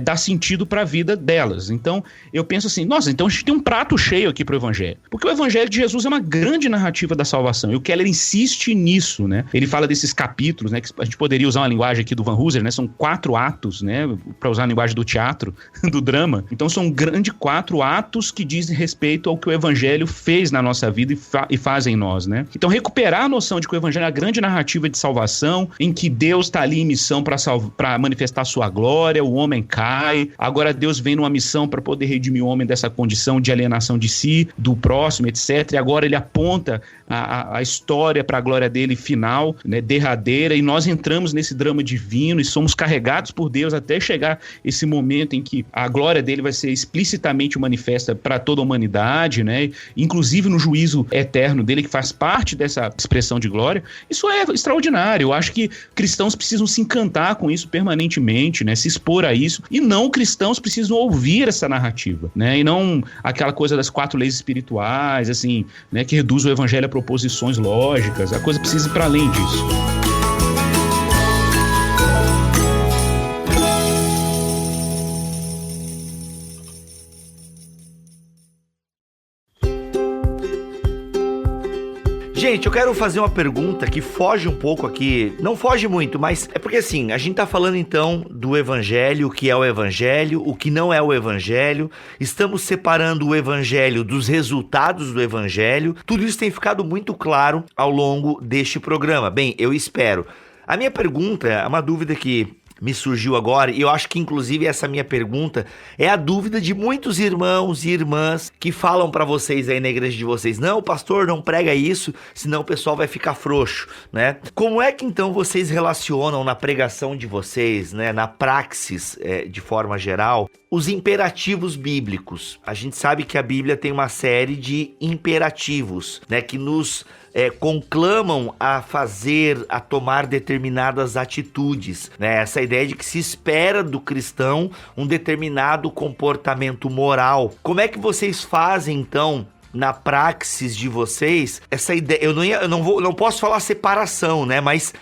dar sentido para a vida delas. Então eu penso assim, nossa, então a gente tem um prato cheio aqui para o Evangelho. Porque o Evangelho de Jesus é uma grande narrativa da salvação. E o Keller insiste nisso, né? Ele fala desses capítulos, né? Que a gente poderia usar uma linguagem aqui do Van Hooser, né? São 4 atos, né? Para usar a linguagem do teatro, do drama. Então são grandes 4 atos que dizem respeito ao que o Evangelho fez na nossa vida e faz em nós, né? Então recuperar a noção de que o Evangelho é a grande narrativa de salvação, em que Deus está ali em missão para manifestar sua glória, o homem cai, agora Deus vem numa missão para poder redimir o homem dessa condição de alienação de si, do próximo, etc. E agora ele aponta a história para a glória dele final, né, derradeira, e nós entramos nesse drama divino e somos carregados por Deus até chegar esse momento em que a glória dele vai ser explicitamente manifesta para toda a humanidade, né, inclusive no juízo eterno dele, que faz parte dessa expressão de glória. Isso é extraordinário. Eu acho que cristãos precisam se encantar com isso permanentemente, né, se expor a isso, e não cristãos precisam ouvir essa narrativa, né, e não aquela coisa das 4 leis espirituais, assim, né, que reduz o Evangelho a proposições lógicas. A coisa precisa ir para além disso. Gente, eu quero fazer uma pergunta que foge um pouco aqui, não foge muito, mas é porque assim, a gente tá falando então do Evangelho, o que é o Evangelho, o que não é o Evangelho, estamos separando o Evangelho dos resultados do Evangelho, tudo isso tem ficado muito claro ao longo deste programa. Bem, eu espero. A minha pergunta é uma dúvida que me surgiu agora, e eu acho que inclusive essa minha pergunta é a dúvida de muitos irmãos e irmãs que falam pra vocês aí na igreja de vocês: não, pastor, não prega isso, senão o pessoal vai ficar frouxo, né? Como é que então vocês relacionam na pregação de vocês, né, na praxis de forma geral, os imperativos bíblicos? A gente sabe que a Bíblia tem uma série de imperativos, né, que nos conclamam a fazer, a tomar determinadas atitudes, né? Essa ideia de que se espera do cristão um determinado comportamento moral. Como é que vocês fazem, então, na praxis de vocês, essa ideia? Eu não posso falar separação, né? Mas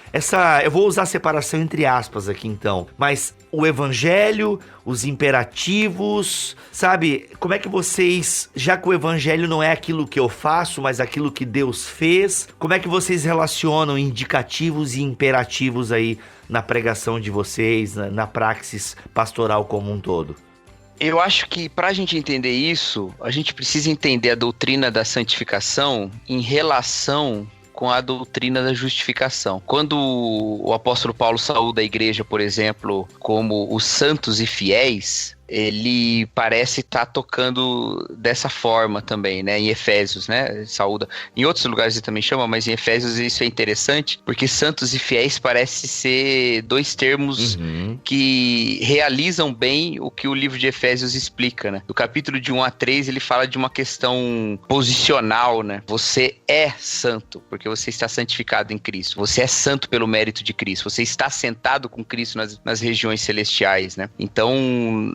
eu vou usar separação entre aspas aqui, então. Mas o Evangelho, os imperativos, sabe? Como é que vocês, já que o Evangelho não é aquilo que eu faço, mas aquilo que Deus fez, como é que vocês relacionam indicativos e imperativos aí na pregação de vocês, na praxis pastoral como um todo? Eu acho que para a gente entender isso, a gente precisa entender a doutrina da santificação em relação com a doutrina da justificação. Quando o apóstolo Paulo saúda a igreja, por exemplo, como os santos e fiéis, ele parece estar tocando dessa forma também, né? Em Efésios, né? Saúda. Em outros lugares ele também chama, mas em Efésios isso é interessante, porque santos e fiéis parece ser 2 termos que realizam bem o que o livro de Efésios explica, né? Do capítulo de 1 a 3 ele fala de uma questão posicional, né? Você é santo, porque você está santificado em Cristo. Você é santo pelo mérito de Cristo. Você está sentado com Cristo nas regiões celestiais, né? Então,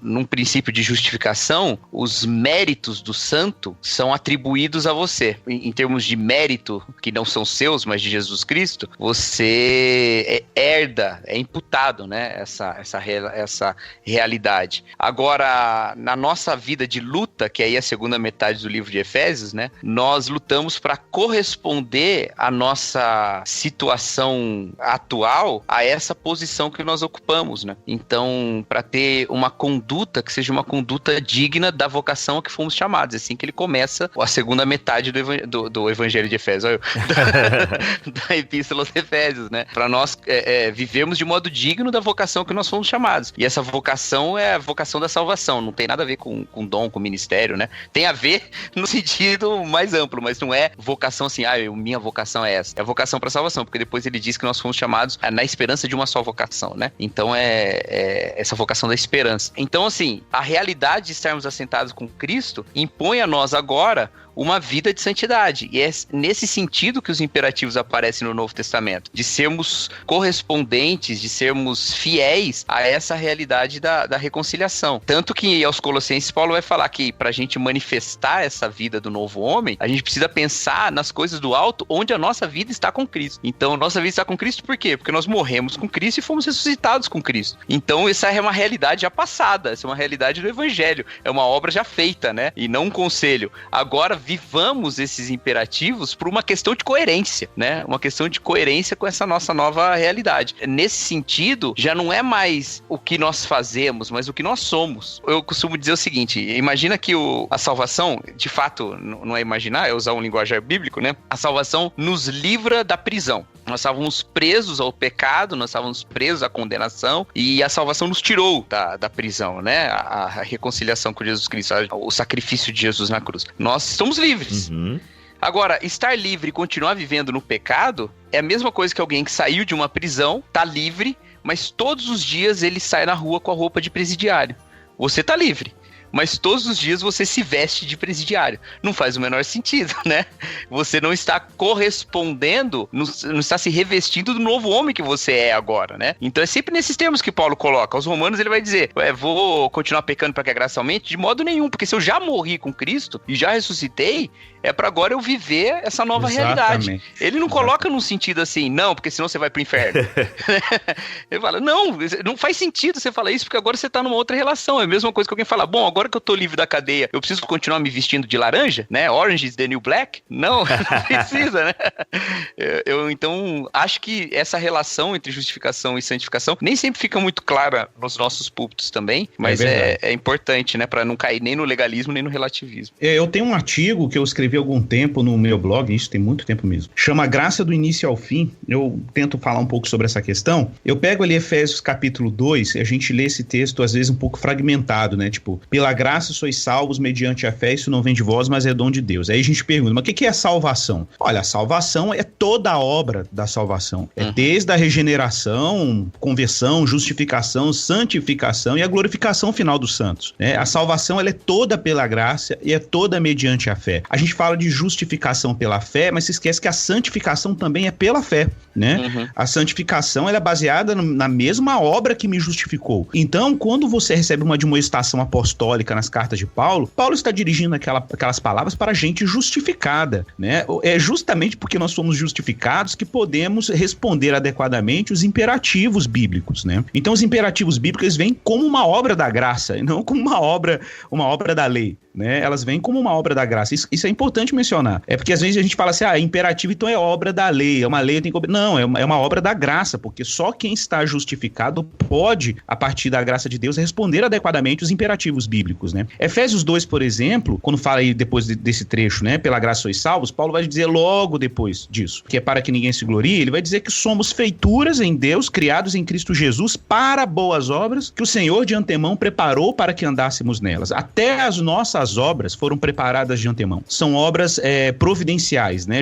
num princípio de justificação, os méritos do santo são atribuídos a você. Em termos de mérito, que não são seus, mas de Jesus Cristo, você herda, é imputado, né, essa realidade. Agora, na nossa vida de luta, que aí é a segunda metade do livro de Efésios, né, nós lutamos para corresponder à nossa situação atual, a essa posição que nós ocupamos, né? Então, para ter uma conduta que seja uma conduta digna da vocação a que fomos chamados. Assim que ele começa a segunda metade do Evangelho de Efésios, da Epístola aos Efésios, né? Para nós vivermos de modo digno da vocação que nós fomos chamados. E essa vocação é a vocação da salvação. Não tem nada a ver com dom, com ministério, né? Tem a ver no sentido mais amplo, mas não é vocação assim, minha vocação é essa. É a vocação para salvação, porque depois ele diz que nós fomos chamados na esperança de uma só vocação, né? Então é essa vocação da esperança. Então, assim, a realidade de estarmos assentados com Cristo impõe a nós agora uma vida de santidade. E é nesse sentido que os imperativos aparecem no Novo Testamento, de sermos correspondentes, de sermos fiéis a essa realidade da reconciliação. Tanto que aos Colossenses, Paulo vai falar que para a gente manifestar essa vida do novo homem, a gente precisa pensar nas coisas do alto, onde a nossa vida está com Cristo. Então, nossa vida está com Cristo por quê? Porque nós morremos com Cristo e fomos ressuscitados com Cristo. Então, essa é uma realidade já passada, essa é uma realidade do Evangelho, é uma obra já feita, né? E não um conselho. Agora, vivamos esses imperativos por uma questão de coerência, né? Uma questão de coerência com essa nossa nova realidade. Nesse sentido, já não é mais o que nós fazemos, mas o que nós somos. Eu costumo dizer o seguinte, imagina que a salvação, de fato, não é imaginar, é usar um linguajar bíblico, né? A salvação nos livra da prisão. Nós estávamos presos ao pecado, nós estávamos presos à condenação, e a salvação nos tirou da prisão, né? A reconciliação com Jesus Cristo, o sacrifício de Jesus na cruz. Nós estamos livres. Uhum. Agora, estar livre e continuar vivendo no pecado é a mesma coisa que alguém que saiu de uma prisão, tá livre, mas todos os dias ele sai na rua com a roupa de presidiário. Você tá livre, mas todos os dias você se veste de presidiário. Não faz o menor sentido, né? Você não está correspondendo, não está se revestindo do novo homem que você é agora, né? Então é sempre nesses termos que Paulo coloca. Aos Romanos ele vai dizer, vou continuar pecando para que a graça aumente? De modo nenhum, porque se eu já morri com Cristo e já ressuscitei, é para agora eu viver essa nova realidade. Ele não coloca num sentido assim, não, porque senão você vai pro inferno. Ele fala, não faz sentido você falar isso, porque agora você tá numa outra relação. É a mesma coisa que alguém fala, bom, agora que eu tô livre da cadeia, eu preciso continuar me vestindo de laranja, né? Orange is the new black? Não precisa, né? Eu então acho que essa relação entre justificação e santificação nem sempre fica muito clara nos nossos púlpitos também, mas é importante, né? Para não cair nem no legalismo, nem no relativismo. Eu tenho um artigo que eu escrevi há algum tempo no meu blog, isso tem muito tempo mesmo, chama Graça do Início ao Fim. Eu tento falar um pouco sobre essa questão. Eu pego ali Efésios capítulo 2, a gente lê esse texto às vezes um pouco fragmentado, né? Tipo, pela graça sois salvos mediante a fé, isso não vem de vós, mas é dom de Deus. Aí a gente pergunta, mas o que é salvação? Olha, a salvação é toda a obra da salvação. É desde a regeneração, conversão, justificação, santificação e a glorificação final dos santos, né? A salvação, ela é toda pela graça e é toda mediante a fé. A gente fala de justificação pela fé, mas se esquece que a santificação também é pela fé, né? A santificação, ela é baseada na mesma obra que me justificou. Então, quando você recebe uma admoestação apostólica nas cartas de Paulo, Paulo está dirigindo aquelas palavras para gente justificada, né? É justamente porque nós somos justificados que podemos responder adequadamente os imperativos bíblicos, né? Então, os imperativos bíblicos vêm como uma obra da graça, e não como uma obra da lei, né? Elas vêm como uma obra da graça. Isso é importante mencionar. É porque às vezes a gente fala assim, imperativo então é obra da lei, é uma lei, eu tenho que... Não, é uma obra da graça, porque só quem está justificado pode, a partir da graça de Deus, responder adequadamente os imperativos bíblicos, né? Efésios 2, por exemplo, quando fala aí depois desse trecho, né, pela graça sois salvos, Paulo vai dizer logo depois disso, que é para que ninguém se glorie, ele vai dizer que somos feituras em Deus, criados em Cristo Jesus para boas obras, que o Senhor de antemão preparou para que andássemos nelas. Até as nossas obras foram preparadas de antemão. São obras providenciais, né?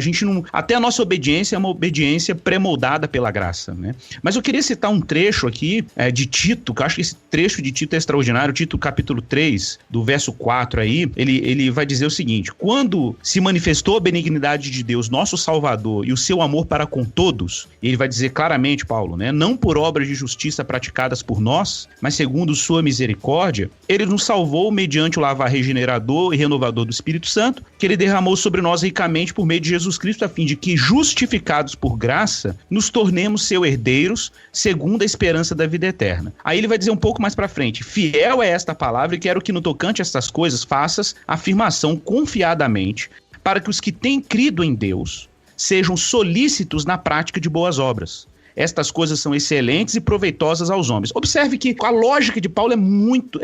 Até a nossa obediência é uma obediência pré-moldada pela graça, né? Mas eu queria citar um trecho aqui de Tito, que eu acho que esse trecho de Tito é extraordinário. Tito capítulo 3, do verso 4 aí, ele vai dizer o seguinte: quando se manifestou a benignidade de Deus, nosso Salvador, e o seu amor para com todos, ele vai dizer claramente, Paulo, né? Não por obras de justiça praticadas por nós, mas segundo sua misericórdia, ele nos salvou mediante o lavar regenerador e renovador do Espírito Santo, que ele derramou sobre nós ricamente por meio de Jesus Cristo, a fim de que, justificados por graça, nos tornemos seus herdeiros, segundo a esperança da vida eterna. Aí ele vai dizer um pouco mais pra frente: fiel é esta palavra, e quero que no tocante a estas coisas faças afirmação confiadamente, para que os que têm crido em Deus sejam solícitos na prática de boas obras. Estas coisas são excelentes e proveitosas aos homens. Observe que a lógica de Paulo é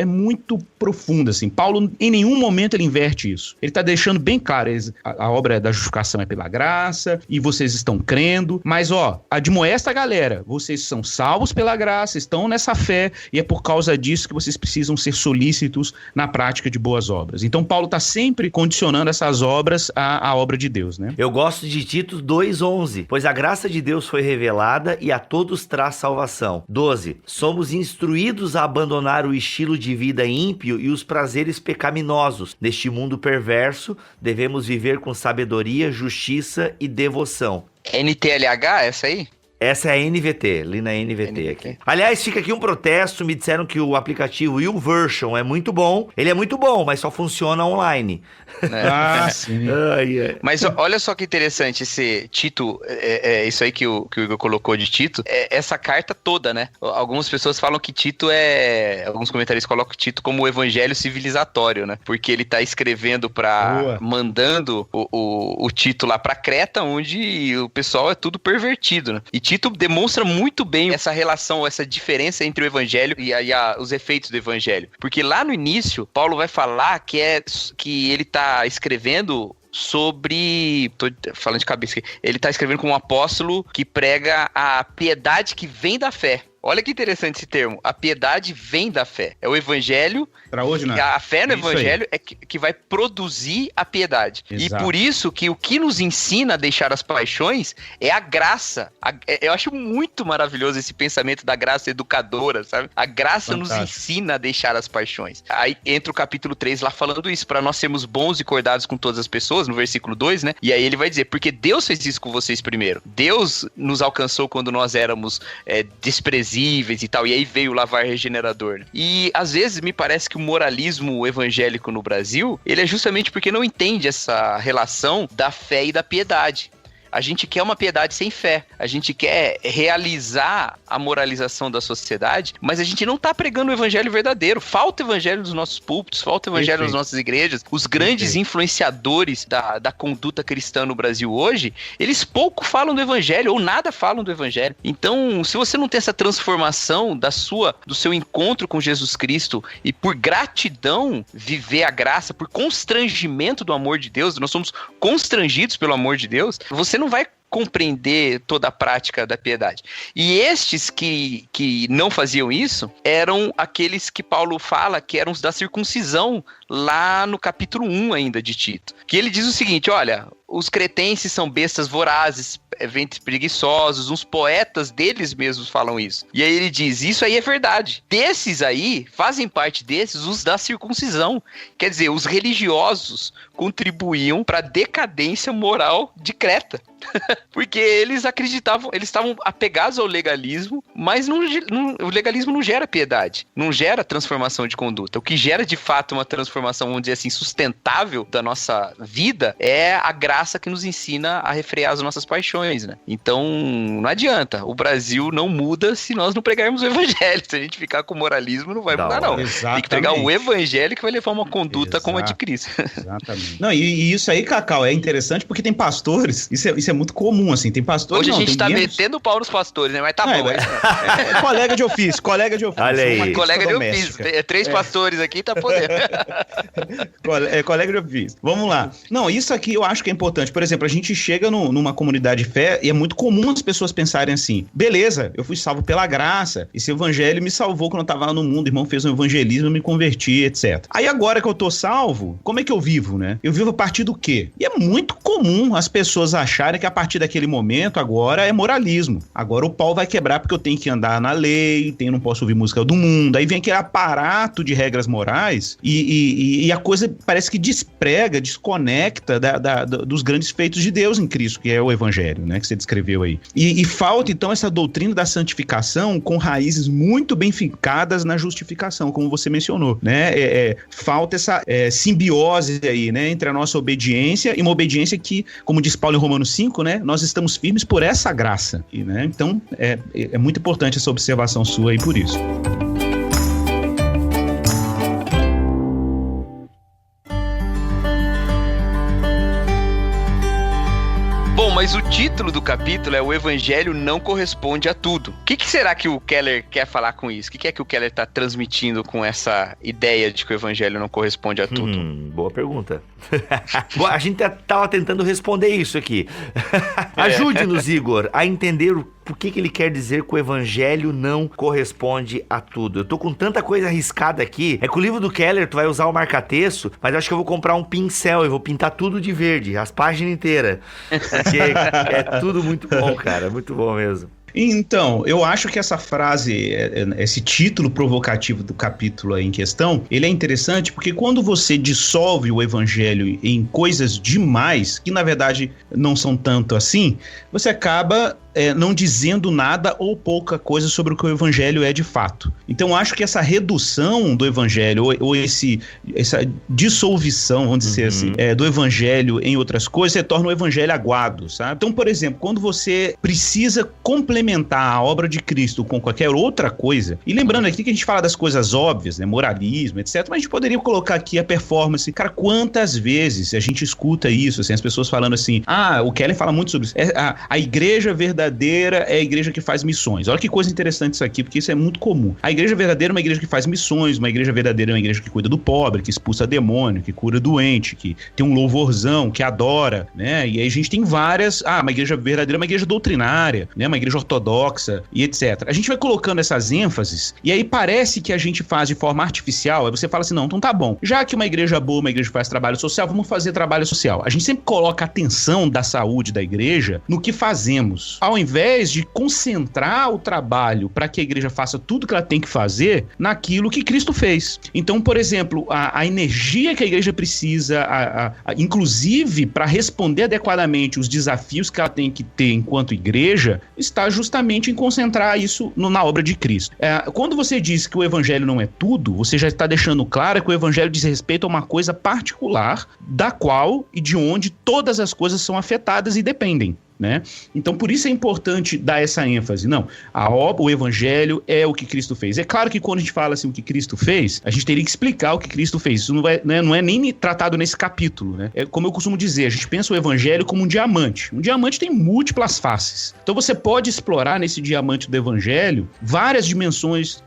muito profunda, assim. Paulo, em nenhum momento, ele inverte isso. Ele está deixando bem claro, a obra da justificação é pela graça, e vocês estão crendo, mas, admoesta a galera, vocês são salvos pela graça, estão nessa fé, e é por causa disso que vocês precisam ser solícitos na prática de boas obras. Então, Paulo está sempre condicionando essas obras à obra de Deus, né? Eu gosto de Tito 2:11, pois a graça de Deus foi revelada e a todos traz salvação. 12. Somos instruídos a abandonar o estilo de vida ímpio e os prazeres pecaminosos. Neste mundo perverso, devemos viver com sabedoria, justiça e devoção. NTLH, essa aí? Essa é a NVT, li na NVT aqui. Aliás, fica aqui um protesto, me disseram que o aplicativo YouVersion é muito bom. Ele é muito bom, mas só funciona online. Sim. Mas olha só que interessante esse Tito, isso aí que o Igor colocou de Tito, essa carta toda, né? Algumas pessoas falam que Tito alguns comentaristas colocam Tito como o evangelho civilizatório, né? Porque ele tá escrevendo mandando o Tito lá pra Creta, onde o pessoal é tudo pervertido, né? E Tito demonstra muito bem essa relação, essa diferença entre o evangelho e os efeitos do evangelho. Porque lá no início, Paulo vai falar que ele tá escrevendo sobre... Tô falando de cabeça aqui. Ele tá escrevendo com um apóstolo que prega a piedade que vem da fé. Olha que interessante esse termo. A piedade vem da fé. É o evangelho... A fé no evangelho é que vai produzir a piedade. Exato. E por isso que o que nos ensina a deixar as paixões é a graça. Eu acho muito maravilhoso esse pensamento da graça educadora, sabe? A graça nos ensina a deixar as paixões. Aí entra o capítulo 3 lá falando isso, para nós sermos bons e cordados com todas as pessoas, no versículo 2, né? E aí ele vai dizer, porque Deus fez isso com vocês primeiro. Deus nos alcançou quando nós éramos desprezíveis e tal, e aí veio o lavar regenerador. E às vezes me parece que o moralismo evangélico no Brasil, ele é justamente porque não entende essa relação da fé e da piedade. A gente quer uma piedade sem fé. A gente quer realizar a moralização da sociedade, mas a gente não está pregando o evangelho verdadeiro. Falta evangelho nos nossos púlpitos, falta evangelho nas nossas igrejas. Os grandes influenciadores da conduta cristã no Brasil hoje, eles pouco falam do evangelho ou nada falam do evangelho. Então, se você não tem essa transformação do seu encontro com Jesus Cristo e por gratidão viver a graça, por constrangimento do amor de Deus, nós somos constrangidos pelo amor de Deus, você não vai compreender toda a prática da piedade. E estes que não faziam isso eram aqueles que Paulo fala que eram os da circuncisão, lá no capítulo 1 ainda de Tito. Que ele diz o seguinte, olha, os cretenses são bestas vorazes, ventres preguiçosos, uns poetas deles mesmos falam isso. E aí ele diz, isso aí é verdade. Desses aí, fazem parte desses os da circuncisão. Quer dizer, os religiosos contribuíam para a decadência moral de Creta. Porque eles acreditavam, eles estavam apegados ao legalismo, mas o legalismo não gera piedade, não gera transformação de conduta. O que gera de fato uma transformação, vamos dizer assim, sustentável da nossa vida é a graça que nos ensina a refrear as nossas paixões, né? Então, não adianta. O Brasil não muda se nós não pregarmos o evangelho. Se a gente ficar com moralismo, não vai mudar, não. Exatamente. Tem que pregar o evangelho que vai levar uma conduta como a de Cristo. Exatamente. Não, e isso aí, Cacau, é interessante porque tem pastores, isso é muito comum, assim, tem pastores... Hoje a gente tá metendo o pau nos pastores, né? Mas tá bom. É colega de ofício. Olha aí. Colega de ofício. 3 pastores aqui, tá podendo. Colega de ofício. Vamos lá. Não, isso aqui eu acho que é importante. Por exemplo, a gente chega numa comunidade de fé e é muito comum as pessoas pensarem assim, beleza, eu fui salvo pela graça, esse evangelho me salvou quando eu tava lá no mundo, o irmão fez um evangelismo, eu me converti, etc. Aí agora que eu tô salvo, como é que eu vivo, né? Eu vivo a partir do quê? E é muito comum as pessoas acharem que a partir daquele momento agora é moralismo. Agora o pau vai quebrar porque eu tenho que andar na lei, não posso ouvir música do mundo. Aí vem aquele aparato de regras morais e a coisa parece que desprega, desconecta dos grandes feitos de Deus em Cristo, que é o evangelho, né, que você descreveu aí. E falta então essa doutrina da santificação com raízes muito bem fincadas na justificação, como você mencionou, né? Falta essa simbiose aí, né, entre a nossa obediência e uma obediência que, como diz Paulo em Romanos 5, né, nós estamos firmes por essa graça, né? Então é muito importante essa observação sua aí por isso. Bom, mas o título do capítulo é O Evangelho Não Corresponde a Tudo. O que será que o Keller quer falar com isso? O que é que o Keller está transmitindo com essa ideia de que o Evangelho não corresponde a tudo? Boa pergunta. A gente estava tentando responder isso aqui. Ajude-nos, Igor, a entender por que ele quer dizer que o evangelho não corresponde a tudo. Eu tô com tanta coisa arriscada aqui. É que o livro do Keller, tu vai usar o marca-texto, mas eu acho que eu vou comprar um pincel e vou pintar tudo de verde, as páginas inteiras. Porque é tudo muito bom, cara. Muito bom mesmo. Então, eu acho que essa frase, esse título provocativo do capítulo aí em questão, ele é interessante porque quando você dissolve o evangelho em coisas demais, que na verdade não são tanto assim, você acaba não dizendo nada ou pouca coisa sobre o que o evangelho é de fato. Então, acho que essa redução do evangelho, ou essa dissolução, vamos dizer assim, do evangelho em outras coisas, você torna o evangelho aguado, sabe? Então, por exemplo, quando você precisa complementar a obra de Cristo com qualquer outra coisa, e lembrando aqui que a gente fala das coisas óbvias, né, moralismo, etc., mas a gente poderia colocar aqui a performance. Cara, quantas vezes a gente escuta isso, assim, as pessoas falando assim, o Keller fala muito sobre isso, a igreja verdadeira é a igreja que faz missões. Olha que coisa interessante isso aqui, porque isso é muito comum. A igreja verdadeira é uma igreja que faz missões, uma igreja verdadeira é uma igreja que cuida do pobre, que expulsa demônio, que cura doente, que tem um louvorzão, que adora, né? E aí a gente tem várias, uma igreja verdadeira é uma igreja doutrinária, né? Uma igreja ortodoxa e etc. A gente vai colocando essas ênfases e aí parece que a gente faz de forma artificial, aí você fala assim, não, então tá bom. Já que uma igreja boa, uma igreja que faz trabalho social, vamos fazer trabalho social. A gente sempre coloca a atenção da saúde da igreja no que fazemos. Ao invés de concentrar o trabalho para que a igreja faça tudo que ela tem que fazer naquilo que Cristo fez. Então, por exemplo, a energia que a igreja precisa, inclusive para responder adequadamente os desafios que ela tem que ter enquanto igreja, está justamente em concentrar isso na obra de Cristo. Quando você diz que o evangelho não é tudo, você já está deixando claro que o evangelho diz respeito a uma coisa particular, da qual e de onde todas as coisas são afetadas e dependem. Né? Então, por isso é importante dar essa ênfase. Não, o evangelho é o que Cristo fez. É claro que quando a gente fala assim o que Cristo fez, a gente teria que explicar o que Cristo fez. Isso não é nem tratado nesse capítulo, né? É como eu costumo dizer, a gente pensa o evangelho como um diamante. Um diamante tem múltiplas faces. Então você pode explorar nesse diamante do evangelho várias dimensões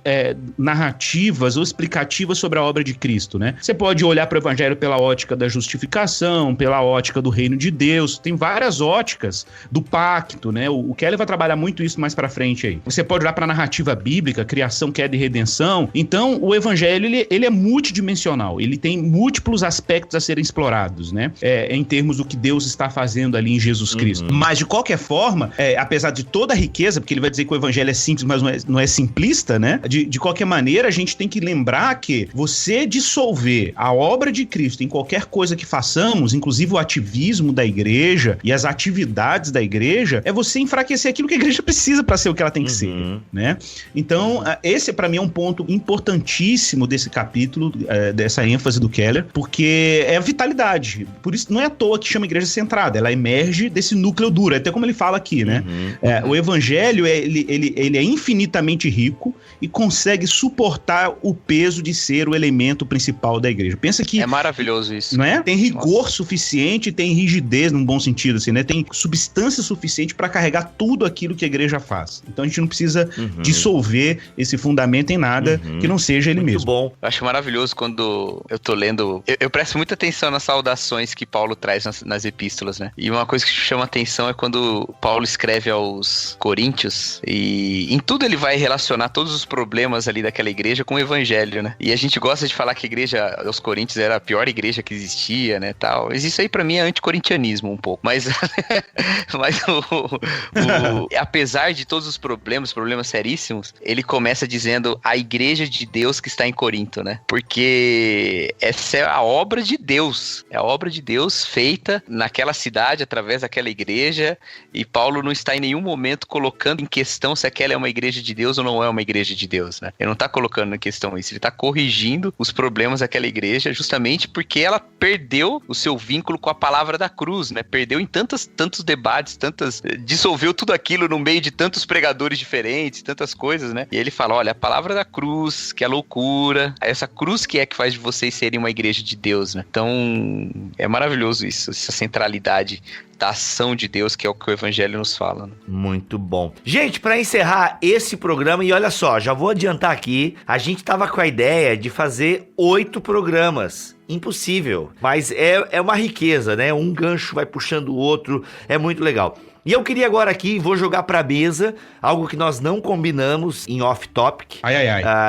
narrativas ou explicativas sobre a obra de Cristo, né? Você pode olhar para o evangelho pela ótica da justificação, pela ótica do reino de Deus. Tem várias óticas do pacto, né? O Keller vai trabalhar muito isso mais pra frente aí. Você pode olhar pra narrativa bíblica, criação, queda e redenção. Então, o evangelho, ele é multidimensional. Ele tem múltiplos aspectos a serem explorados, né? Em termos do que Deus está fazendo ali em Jesus Cristo. Mas, de qualquer forma, apesar de toda a riqueza, porque ele vai dizer que o evangelho é simples, mas não é simplista, né? De qualquer maneira, a gente tem que lembrar que você dissolver a obra de Cristo em qualquer coisa que façamos, inclusive o ativismo da igreja e as atividades da igreja, é você enfraquecer aquilo que a igreja precisa para ser o que ela tem que ser, né? Então, esse para mim é um ponto importantíssimo desse capítulo, dessa ênfase do Keller, porque é a vitalidade. Por isso, não é à toa que chama igreja centrada, ela emerge desse núcleo duro, até como ele fala aqui, né? O evangelho, ele é infinitamente rico e consegue suportar o peso de ser o elemento principal da igreja. Pensa que... É maravilhoso isso. Não é? Tem rigor suficiente, tem rigidez num bom sentido, assim, né? Tem substância suficiente para carregar tudo aquilo que a igreja faz. Então a gente não precisa dissolver esse fundamento em nada que não seja ele mesmo. Muito bom. Eu acho maravilhoso quando eu tô lendo... Eu presto muita atenção nas saudações que Paulo traz nas epístolas, né? E uma coisa que chama atenção é quando Paulo escreve aos Coríntios e em tudo ele vai relacionar todos os problemas ali daquela igreja com o evangelho, né? E a gente gosta de falar que a igreja aos Coríntios era a pior igreja que existia, né? Tal. Mas isso aí pra mim é anticorintianismo um pouco. Mas apesar de todos os problemas seríssimos, ele começa dizendo a igreja de Deus que está em Corinto, né? Porque essa é a obra de Deus. É a obra de Deus feita naquela cidade, através daquela igreja, e Paulo não está em nenhum momento colocando em questão se aquela é uma igreja de Deus ou não é uma igreja de Deus, né? Ele não está colocando em questão isso, ele está corrigindo os problemas daquela igreja justamente porque ela perdeu o seu vínculo com a palavra da cruz, né? Perdeu em tantos debates, dissolveu tudo aquilo no meio de tantos pregadores diferentes, tantas coisas, né? E ele fala, olha, a palavra da cruz, que é loucura, essa cruz que faz de vocês serem uma igreja de Deus, né? Então, é maravilhoso isso, essa centralidade da ação de Deus, que é o que o evangelho nos fala, né? Muito bom. Gente, pra encerrar esse programa, e olha só, já vou adiantar aqui, a gente tava com a ideia de fazer 8 programas. Impossível, mas é uma riqueza, né? Um gancho vai puxando o outro, é muito legal. E eu queria agora aqui, vou jogar pra mesa, algo que nós não combinamos em off-topic.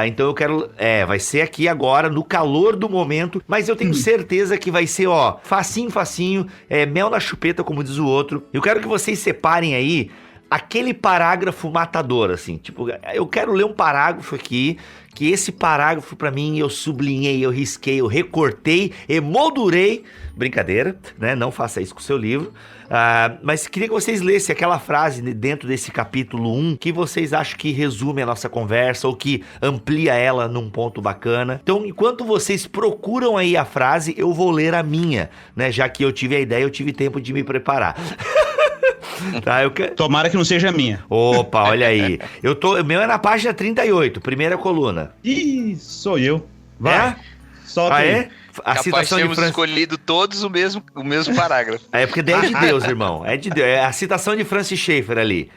Então eu quero... vai ser aqui agora, no calor do momento, mas eu tenho certeza que vai ser, facinho, mel na chupeta, como diz o outro. Eu quero que vocês separem aí aquele parágrafo matador, assim, tipo, eu quero ler um parágrafo aqui, que esse parágrafo pra mim eu sublinhei, eu risquei, eu recortei, emoldurei, brincadeira, né, não faça isso com o seu livro, mas queria que vocês lessem aquela frase dentro desse capítulo 1, que vocês acham que resume a nossa conversa, ou que amplia ela num ponto bacana. Então, enquanto vocês procuram aí a frase, eu vou ler a minha, né, já que eu tive a ideia, eu tive tempo de me preparar. Tá, Tomara que não seja a minha. Opa, olha aí. O meu é na página 38, primeira coluna. Ih, sou eu. Vai. Solta aí. É? A citação de Francis... escolhido todos o mesmo parágrafo. É porque daí é de Deus, irmão. É de Deus. É a citação de Francis Schaeffer ali.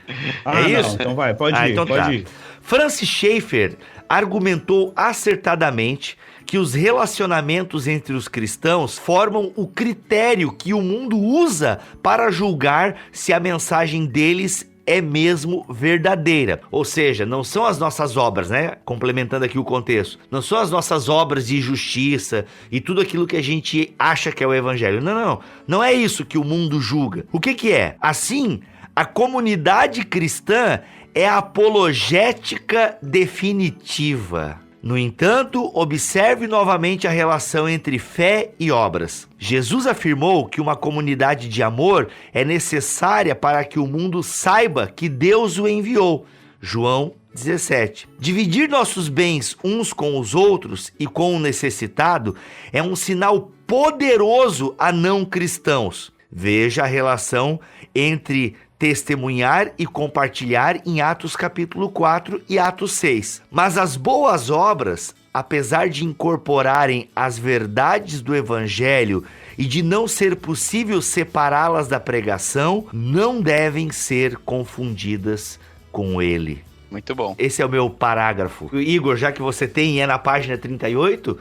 É isso? Não. Então vai, pode ir, então pode ir. Francis Schaeffer argumentou acertadamente que os relacionamentos entre os cristãos formam o critério que o mundo usa para julgar se a mensagem deles é mesmo verdadeira. Ou seja, não são as nossas obras, né? Complementando aqui o contexto. Não são as nossas obras de justiça e tudo aquilo que a gente acha que é o evangelho. Não. Não é isso que o mundo julga. O que é? Assim, a comunidade cristã é a apologética definitiva. No entanto, observe novamente a relação entre fé e obras. Jesus afirmou que uma comunidade de amor é necessária para que o mundo saiba que Deus o enviou. João 17. Dividir nossos bens uns com os outros e com o necessitado é um sinal poderoso a não cristãos. Veja a relação entre testemunhar e compartilhar em Atos capítulo 4 e Atos 6. Mas as boas obras, apesar de incorporarem as verdades do evangelho e de não ser possível separá-las da pregação, não devem ser confundidas com ele. Muito bom. Esse é o meu parágrafo. Igor, já que você tem, é na página 38,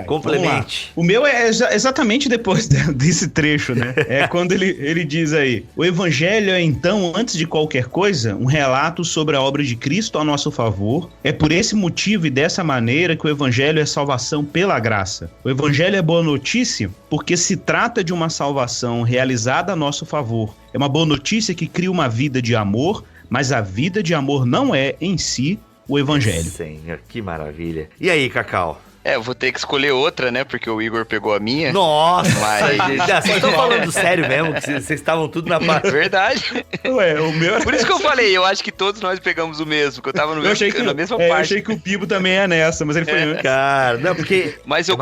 complemente. O meu é exatamente depois desse trecho, né? É quando ele diz aí: o evangelho é então, antes de qualquer coisa, um relato sobre a obra de Cristo a nosso favor. É por esse motivo e dessa maneira que o evangelho é salvação pela graça. O evangelho é boa notícia porque se trata de uma salvação realizada a nosso favor. É uma boa notícia que cria uma vida de amor, mas a vida de amor não é, em si, o evangelho. Senhor, que maravilha. E aí, Cacau? Eu vou ter que escolher outra, né? Porque o Igor pegou a minha. Nossa! Vocês estão falando sério mesmo? Que vocês estavam tudo na parte. Verdade. Ué, o meu... Por isso que eu falei, eu acho que todos nós pegamos o mesmo, que eu tava na mesma parte. Eu achei que o Bibo também é nessa, mas ele foi antes. Cara, não, porque... Mas eu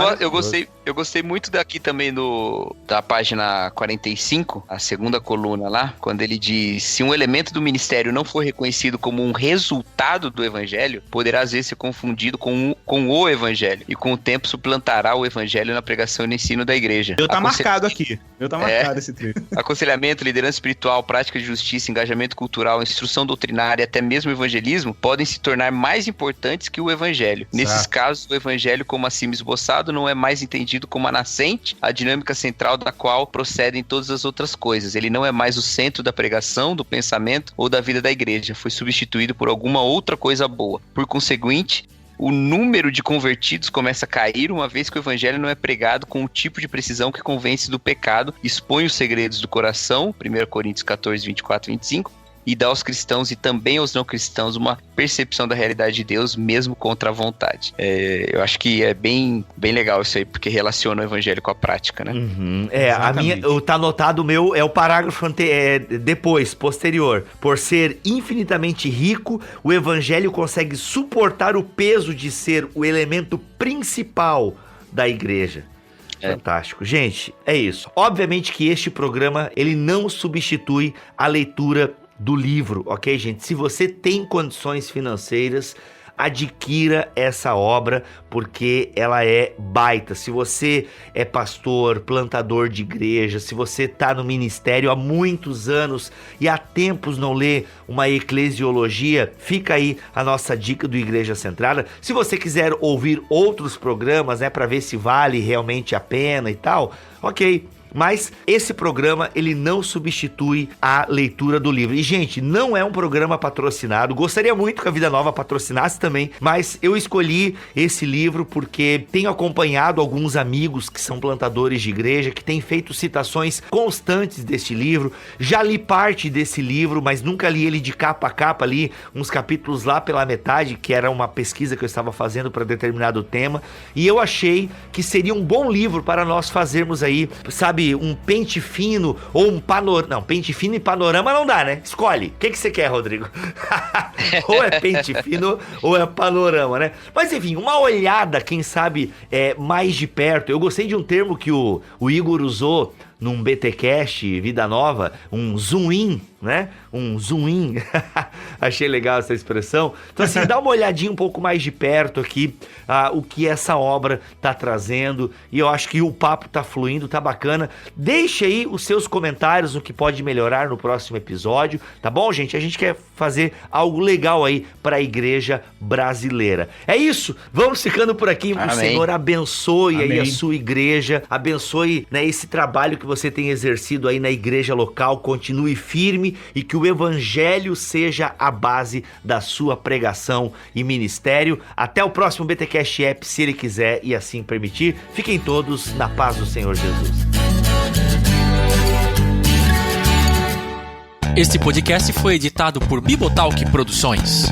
gostei muito daqui também da página 45, a segunda coluna lá, quando ele diz: se um elemento do ministério não for reconhecido como um resultado do evangelho, poderá às vezes ser confundido com o evangelho. E com o tempo suplantará o evangelho na pregação e no ensino da igreja. Marcado aqui. Marcado esse trecho. Aconselhamento, liderança espiritual, prática de justiça, engajamento cultural, instrução doutrinária e até mesmo evangelismo podem se tornar mais importantes que o evangelho. Nesses casos, o evangelho, como acima esboçado, não é mais entendido como a nascente, a dinâmica central da qual procedem todas as outras coisas. Ele não é mais o centro da pregação, do pensamento ou da vida da igreja. Foi substituído por alguma outra coisa boa. Por conseguinte, o número de convertidos começa a cair, uma vez que o evangelho não é pregado com o tipo de precisão que convence do pecado, expõe os segredos do coração, 1 Coríntios 14, 24 e 25, e dá aos cristãos e também aos não cristãos uma percepção da realidade de Deus, mesmo contra a vontade. Eu acho que é bem legal isso aí, porque relaciona o evangelho com a prática, né? Uhum. A minha, tá anotado o meu, é o parágrafo posterior. Por ser infinitamente rico, o evangelho consegue suportar o peso de ser o elemento principal da igreja. Fantástico. Gente, é isso. Obviamente que este programa, ele não substitui a leitura do livro, ok, gente? Se você tem condições financeiras, adquira essa obra, porque ela é baita. Se você é pastor, plantador de igreja, se você está no ministério há muitos anos e há tempos não lê uma eclesiologia, fica aí a nossa dica do Igreja Centrada. Se você quiser ouvir outros programas, né, para ver se vale realmente a pena e tal, ok, mas esse programa, ele não substitui a leitura do livro. E, gente, não é um programa patrocinado. Gostaria muito que a Vida Nova patrocinasse também, mas eu escolhi esse livro porque tenho acompanhado alguns amigos que são plantadores de igreja, que têm feito citações constantes deste livro. Já li parte desse livro, mas nunca li ele de capa a capa, li uns capítulos lá pela metade, que era uma pesquisa que eu estava fazendo para determinado tema, e eu achei que seria um bom livro para nós fazermos aí, sabe, um pente fino ou um panorama. Não, pente fino e panorama não dá, né? Escolhe. O que você quer, Rodrigo? Ou é pente fino ou é panorama, né? Mas enfim, uma olhada, quem sabe, mais de perto. Eu gostei de um termo que o Igor usou num BTcast Vida Nova, um zoom in, né? Um zoom in. Achei legal essa expressão. Então assim, dá uma olhadinha um pouco mais de perto aqui, o que essa obra tá trazendo, e eu acho que o papo tá fluindo, tá bacana. Deixe aí os seus comentários no que pode melhorar no próximo episódio, tá bom, gente? A gente quer fazer algo legal aí para a igreja brasileira. É isso, vamos ficando por aqui. Amém. O Senhor abençoe aí a sua igreja, abençoe, né, esse trabalho que você tem exercido aí na igreja local, continue firme e que o evangelho seja a base da sua pregação e ministério. Até o próximo BTcast App, se ele quiser e assim permitir. Fiquem todos na paz do Senhor Jesus. Este podcast foi editado por Bibotalk Produções.